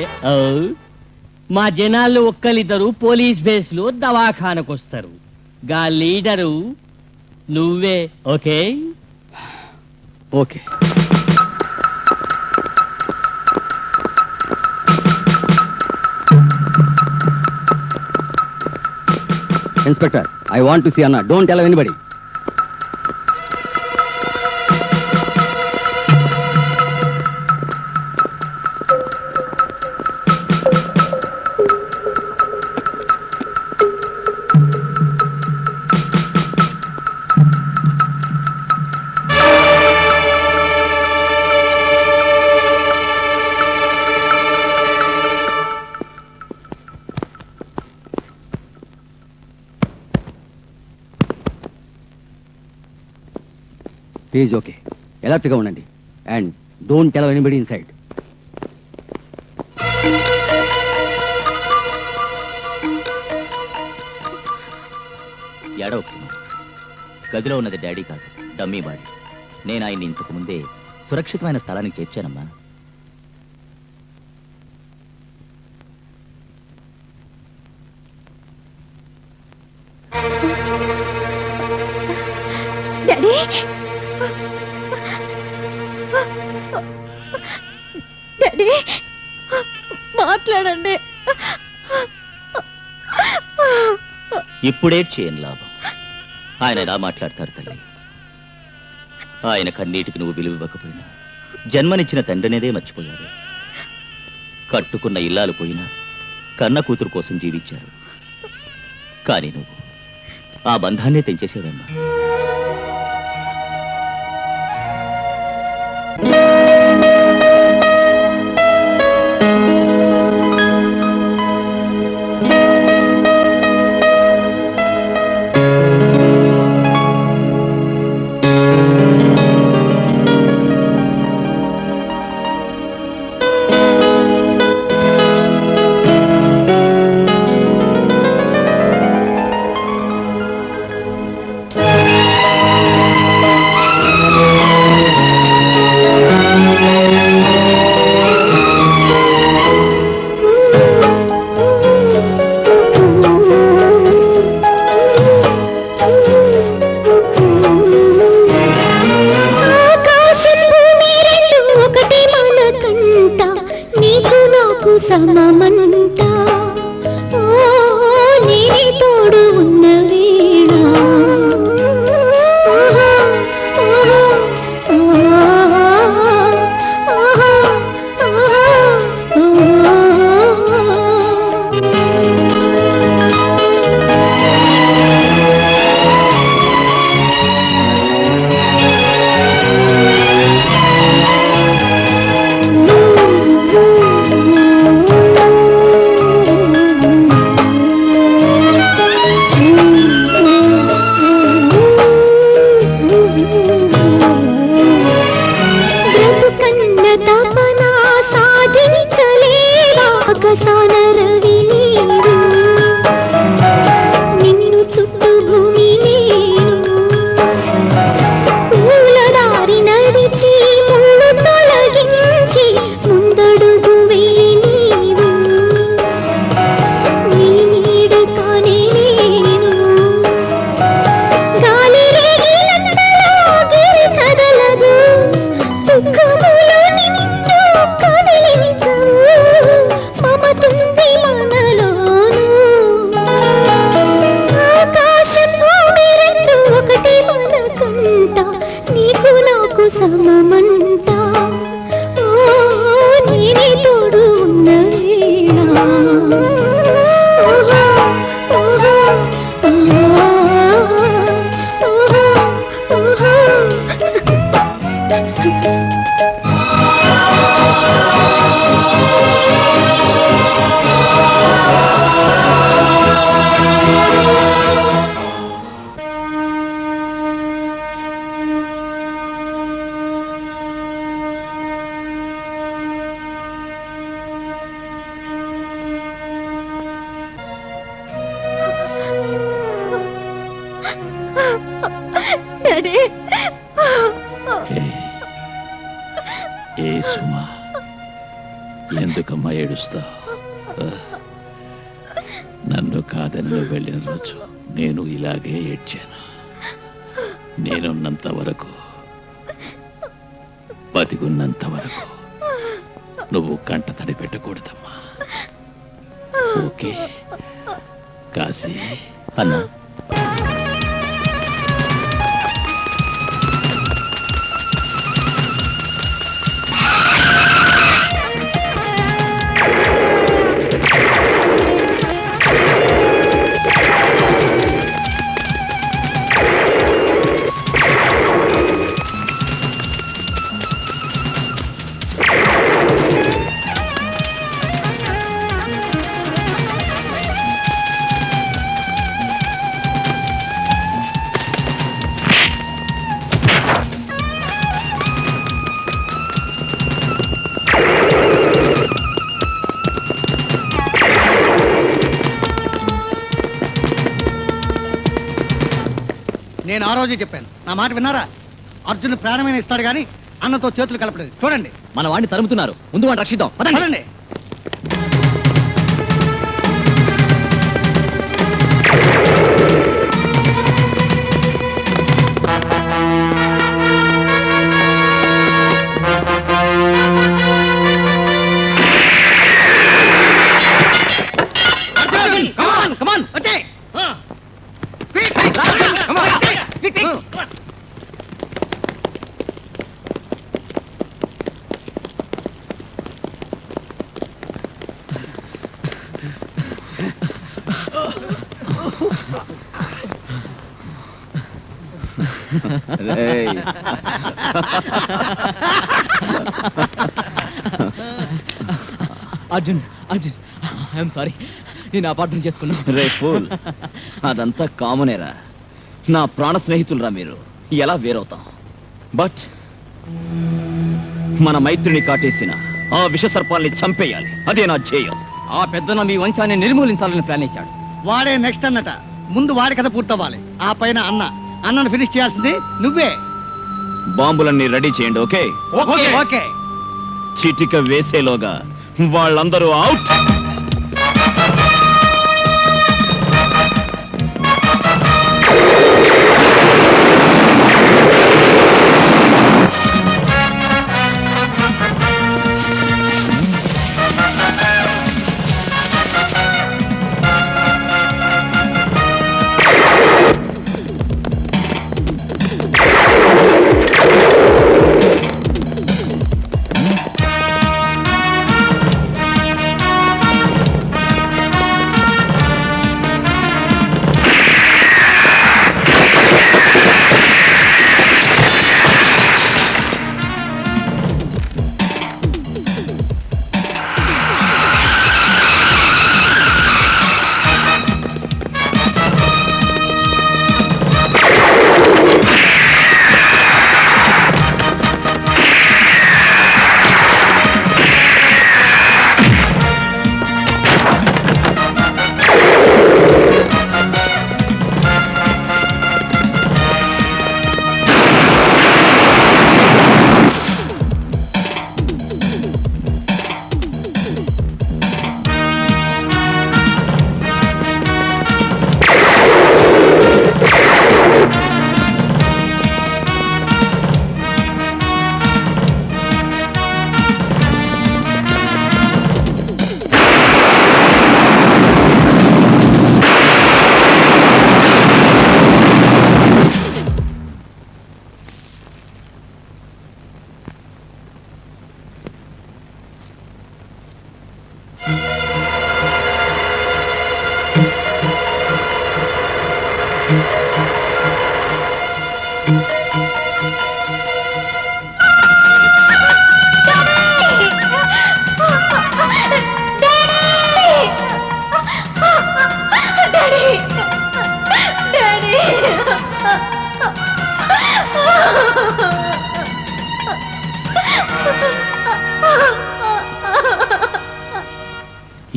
Speaker 1: మా జనాల్లో ఒక్కరిద్దరు పోలీస్ బేస్లో దవాఖానకు వస్తారు. గా లీడరు నువ్వే. Okay
Speaker 5: okay. Inspector, I want to see అన్న. Don't tell anybody. Please okay, అలర్ట్గా ఉండండి. And don't tell anybody inside.
Speaker 3: ఏడవకు. గదిలో ఉన్నది డాడీ కాదు, డమ్మీ బాడీ. నేను ఆయన్ని ఇంతకు ముందే సురక్షితమైన స్థలానికి చేర్చానమ్మా.
Speaker 9: డాడీ, డాడీ మాట్లాడండి.
Speaker 3: ఇప్పుడే చేయని లాభం. ఆయన ఎలా మాట్లాడతారు తల్లి? ఆయన కన్నీటికి నువ్వు విలువ ఇవ్వకపోయినా జన్మనిచ్చిన తండ్రినేదే మర్చిపోయారు. కట్టుకున్న ఇల్లాలు పోయినా కన్న కూతురు కోసం జీవించారు. కానీ నువ్వు ఆ బంధాన్నే తెంచేసేవమ్మా.
Speaker 9: డాడీ
Speaker 10: ఏ సుమా, ఎందుకమ్మా ఏడుస్తావు? నన్ను కాదని నువ్వు వెళ్ళిన రోజు నేను ఇలాగే ఏడ్చాను. నేనున్నంత వరకు, బతికున్నంత వరకు నువ్వు కంట తడి పెట్టకూడదమ్మా. ఓకే కాశీ?
Speaker 3: అన్నా,
Speaker 7: నేను ఆ రోజే చెప్పాను, నా మాట విన్నారా? అర్జున్ ప్రాణమైన ఇస్తాడు కానీ అన్నతో చేతులు కలపలేదు. చూడండి,
Speaker 5: మన వాడిని తరుముతున్నారు, ముందు వాడిని రక్షిద్దాం. పదండి.
Speaker 7: చూడండి.
Speaker 3: రేయ్.
Speaker 5: అర్జున్, అర్జున్, ఐఎమ్ సారీ, నేను అపార్థం చేసుకున్నా.
Speaker 3: రే ఫూల్, అదంతా కామనేరా. నా ప్రాణ స్నేహితులరా మీరు, ఎలా వేరవుతాం? బట్ మన మైత్రిని కాటేసిన ఆ విషసర్పాల్ని చంపేయాలి, అదే నా ధ్యేయం.
Speaker 5: ఆ పెద్దన మీ వంశాన్ని నిర్మూలించాలని ప్లాన్ వేశాడు.
Speaker 7: వాడే నెక్స్ట్ అన్నట. ముందు వాడి కథ పూర్తవ్వాలి, ఆ పైన అన్నను ఫినిష్ చేయాల్సింది నువ్వే.
Speaker 3: బాంబులన్నీ రెడీ చేయండి. ఓకే?
Speaker 7: ఓకే.
Speaker 3: చిటిక వేసేలోగా వాళ్ళందరూ అవుట్.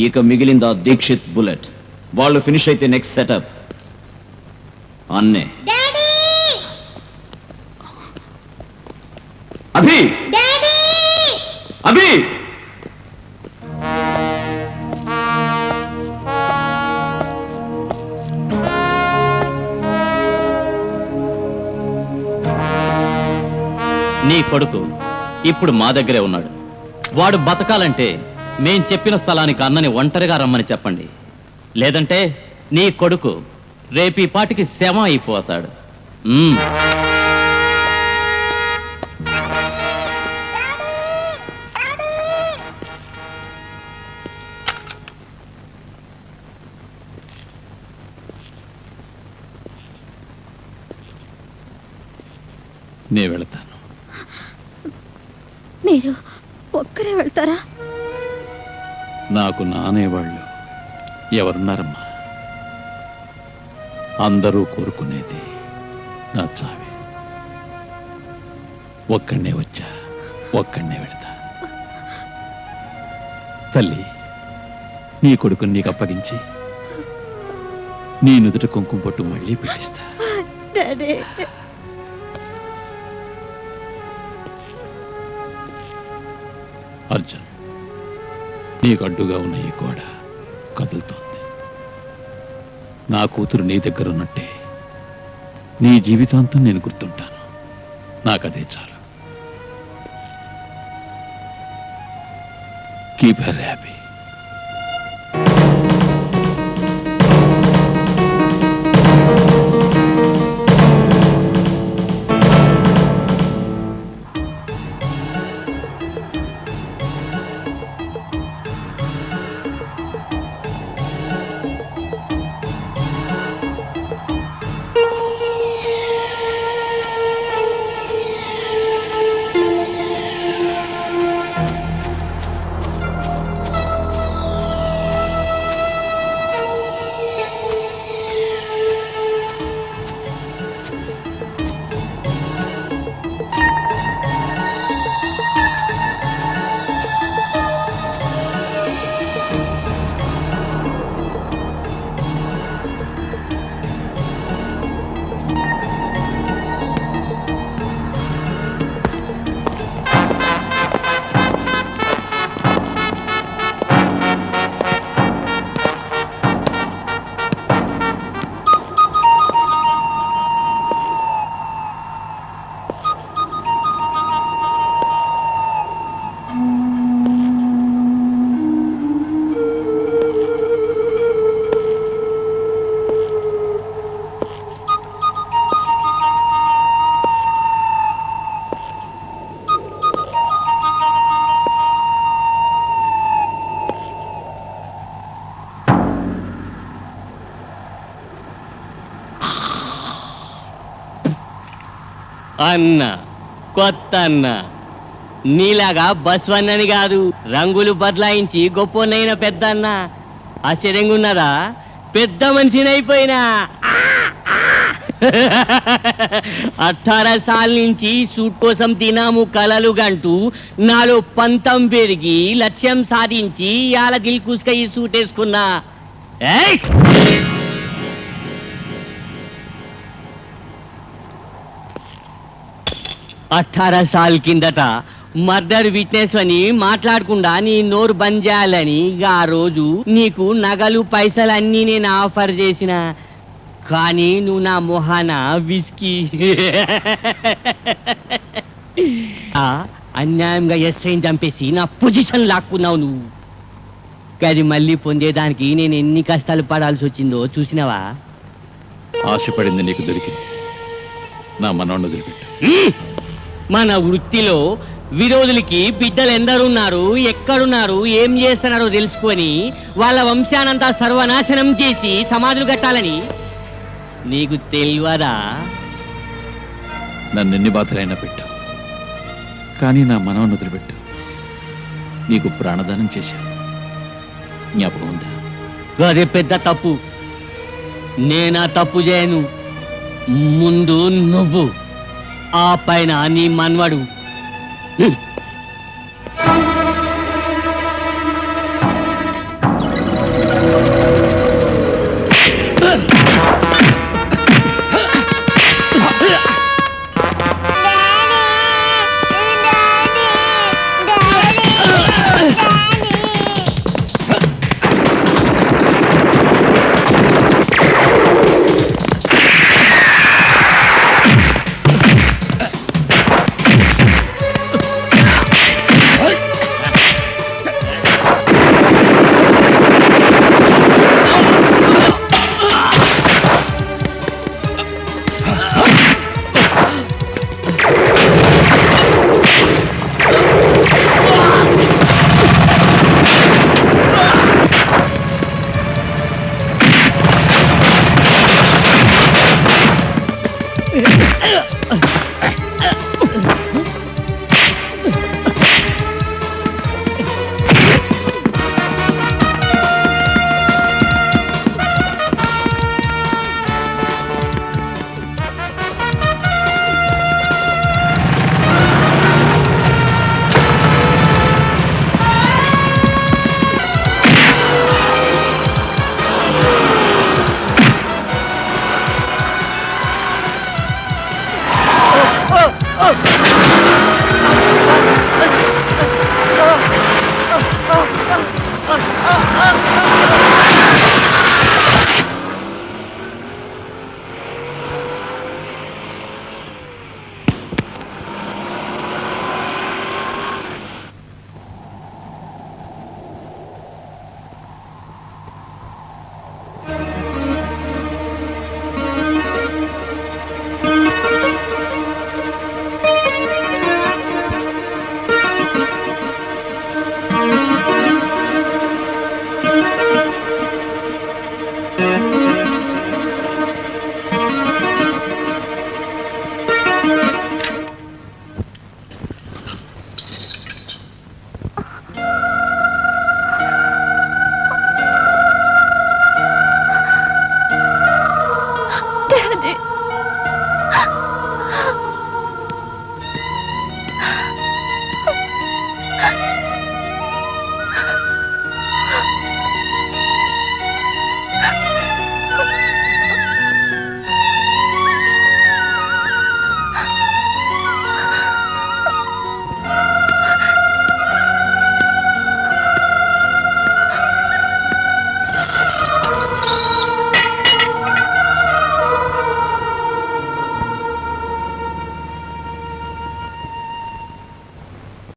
Speaker 3: ఇక మిగిలిందా దీక్షిత్ బుల్లెట్. వాళ్ళు ఫినిష్ అయితే నెక్స్ట్ సెటప్ అన్నే.
Speaker 10: అభి అభి
Speaker 5: నీ కొడుకు ఇప్పుడు మా దగ్గరే ఉన్నాడు. వాడు బతకాలంటే మేం చెప్పిన స్థలానికి అన్నని ఒంటరిగా రమ్మని చెప్పండి. లేదంటే నీ కొడుకు రేపీ పాటికి శమ అయిపోతాడు.
Speaker 6: నే వెళతాను.
Speaker 9: మీరు ఒక్కరే వెళ్తారా?
Speaker 6: నాకు నానేవాళ్ళు ఎవరున్నారమ్మా? అందరూ కోరుకునేది నా చావే. ఒక్కడనే వచ్చా, ఒక్కడనే వెళతా. తల్లి, నీ కొడుకుని నీకు అప్పగించి నీ నుదుట కుంకుమ పొట్టు మళ్ళీ పెట్టిస్తా. అర్జున్, నీకు అడ్డుగా ఉన్న ఈ గోడ కదులుతోంది. నా కూతురు నీ దగ్గర ఉన్నట్టే నీ జీవితాంతం నేను గుర్తుంటాను. నాకదే చాలు. Keep her happy.
Speaker 1: అన్న, కొత్త అన్న, నీలాగా బస్వన్నని కాదు, రంగులు బదలాయించి గొప్పనైన పెద్ద అన్న. ఆశ్చర్యంగున్నదా? పెద్ద మనిషినైపోయినా. 18 సార్ల నుంచి సూట్ కోసం తినాము కలలు గంటూ నాలో పంతం పెరిగి లక్ష్యం సాధించి ఇయాల దిల్కుస్క ఈ సూట్ వేసుకున్నా. 18 సాల్ కిందట మర్డర్ విట్నెస్ అని మాట్లాడకుండా నీ నోరు బంద్ చేయాలని ఆ రోజు నీకు నగలు పైసలు అన్నీ నేను ఆఫర్ చేసిన. కానీ నువ్వు నా మొహాన విస్కీ అన్యాయంగా ఎస్ఐని చంపేసి నా పొజిషన్ లాక్కున్నావు నువ్వు. అది మళ్ళీ పొందేదానికి నేను ఎన్ని కష్టాలు పడాల్సి వచ్చిందో చూసినావా?
Speaker 6: ఆశపడింది నీకు దొరికింది. నా మనోడిని వదిలిపెట్టు.
Speaker 1: మన వృత్తిలో విరోధులకి బిడ్డలు ఎందరున్నారు, ఎక్కడున్నారు, ఏం చేస్తున్నారో తెలుసుకొని వాళ్ళ వంశానంతా సర్వనాశనం చేసి సమాధులు కట్టాలని నీకు తెలియదా?
Speaker 6: నన్ను ఎన్ని బాధలైనా పెట్టు, కానీ నా మనోడిని వదిలిపెట్టు. నీకు ప్రాణదానం చేశాను, జ్ఞాపకం ఉందా?
Speaker 1: అదే పెద్ద తప్పు. నేనా తప్పు చేయను. ముందు నువ్వు, ఆ పైన నీ మన్వడు.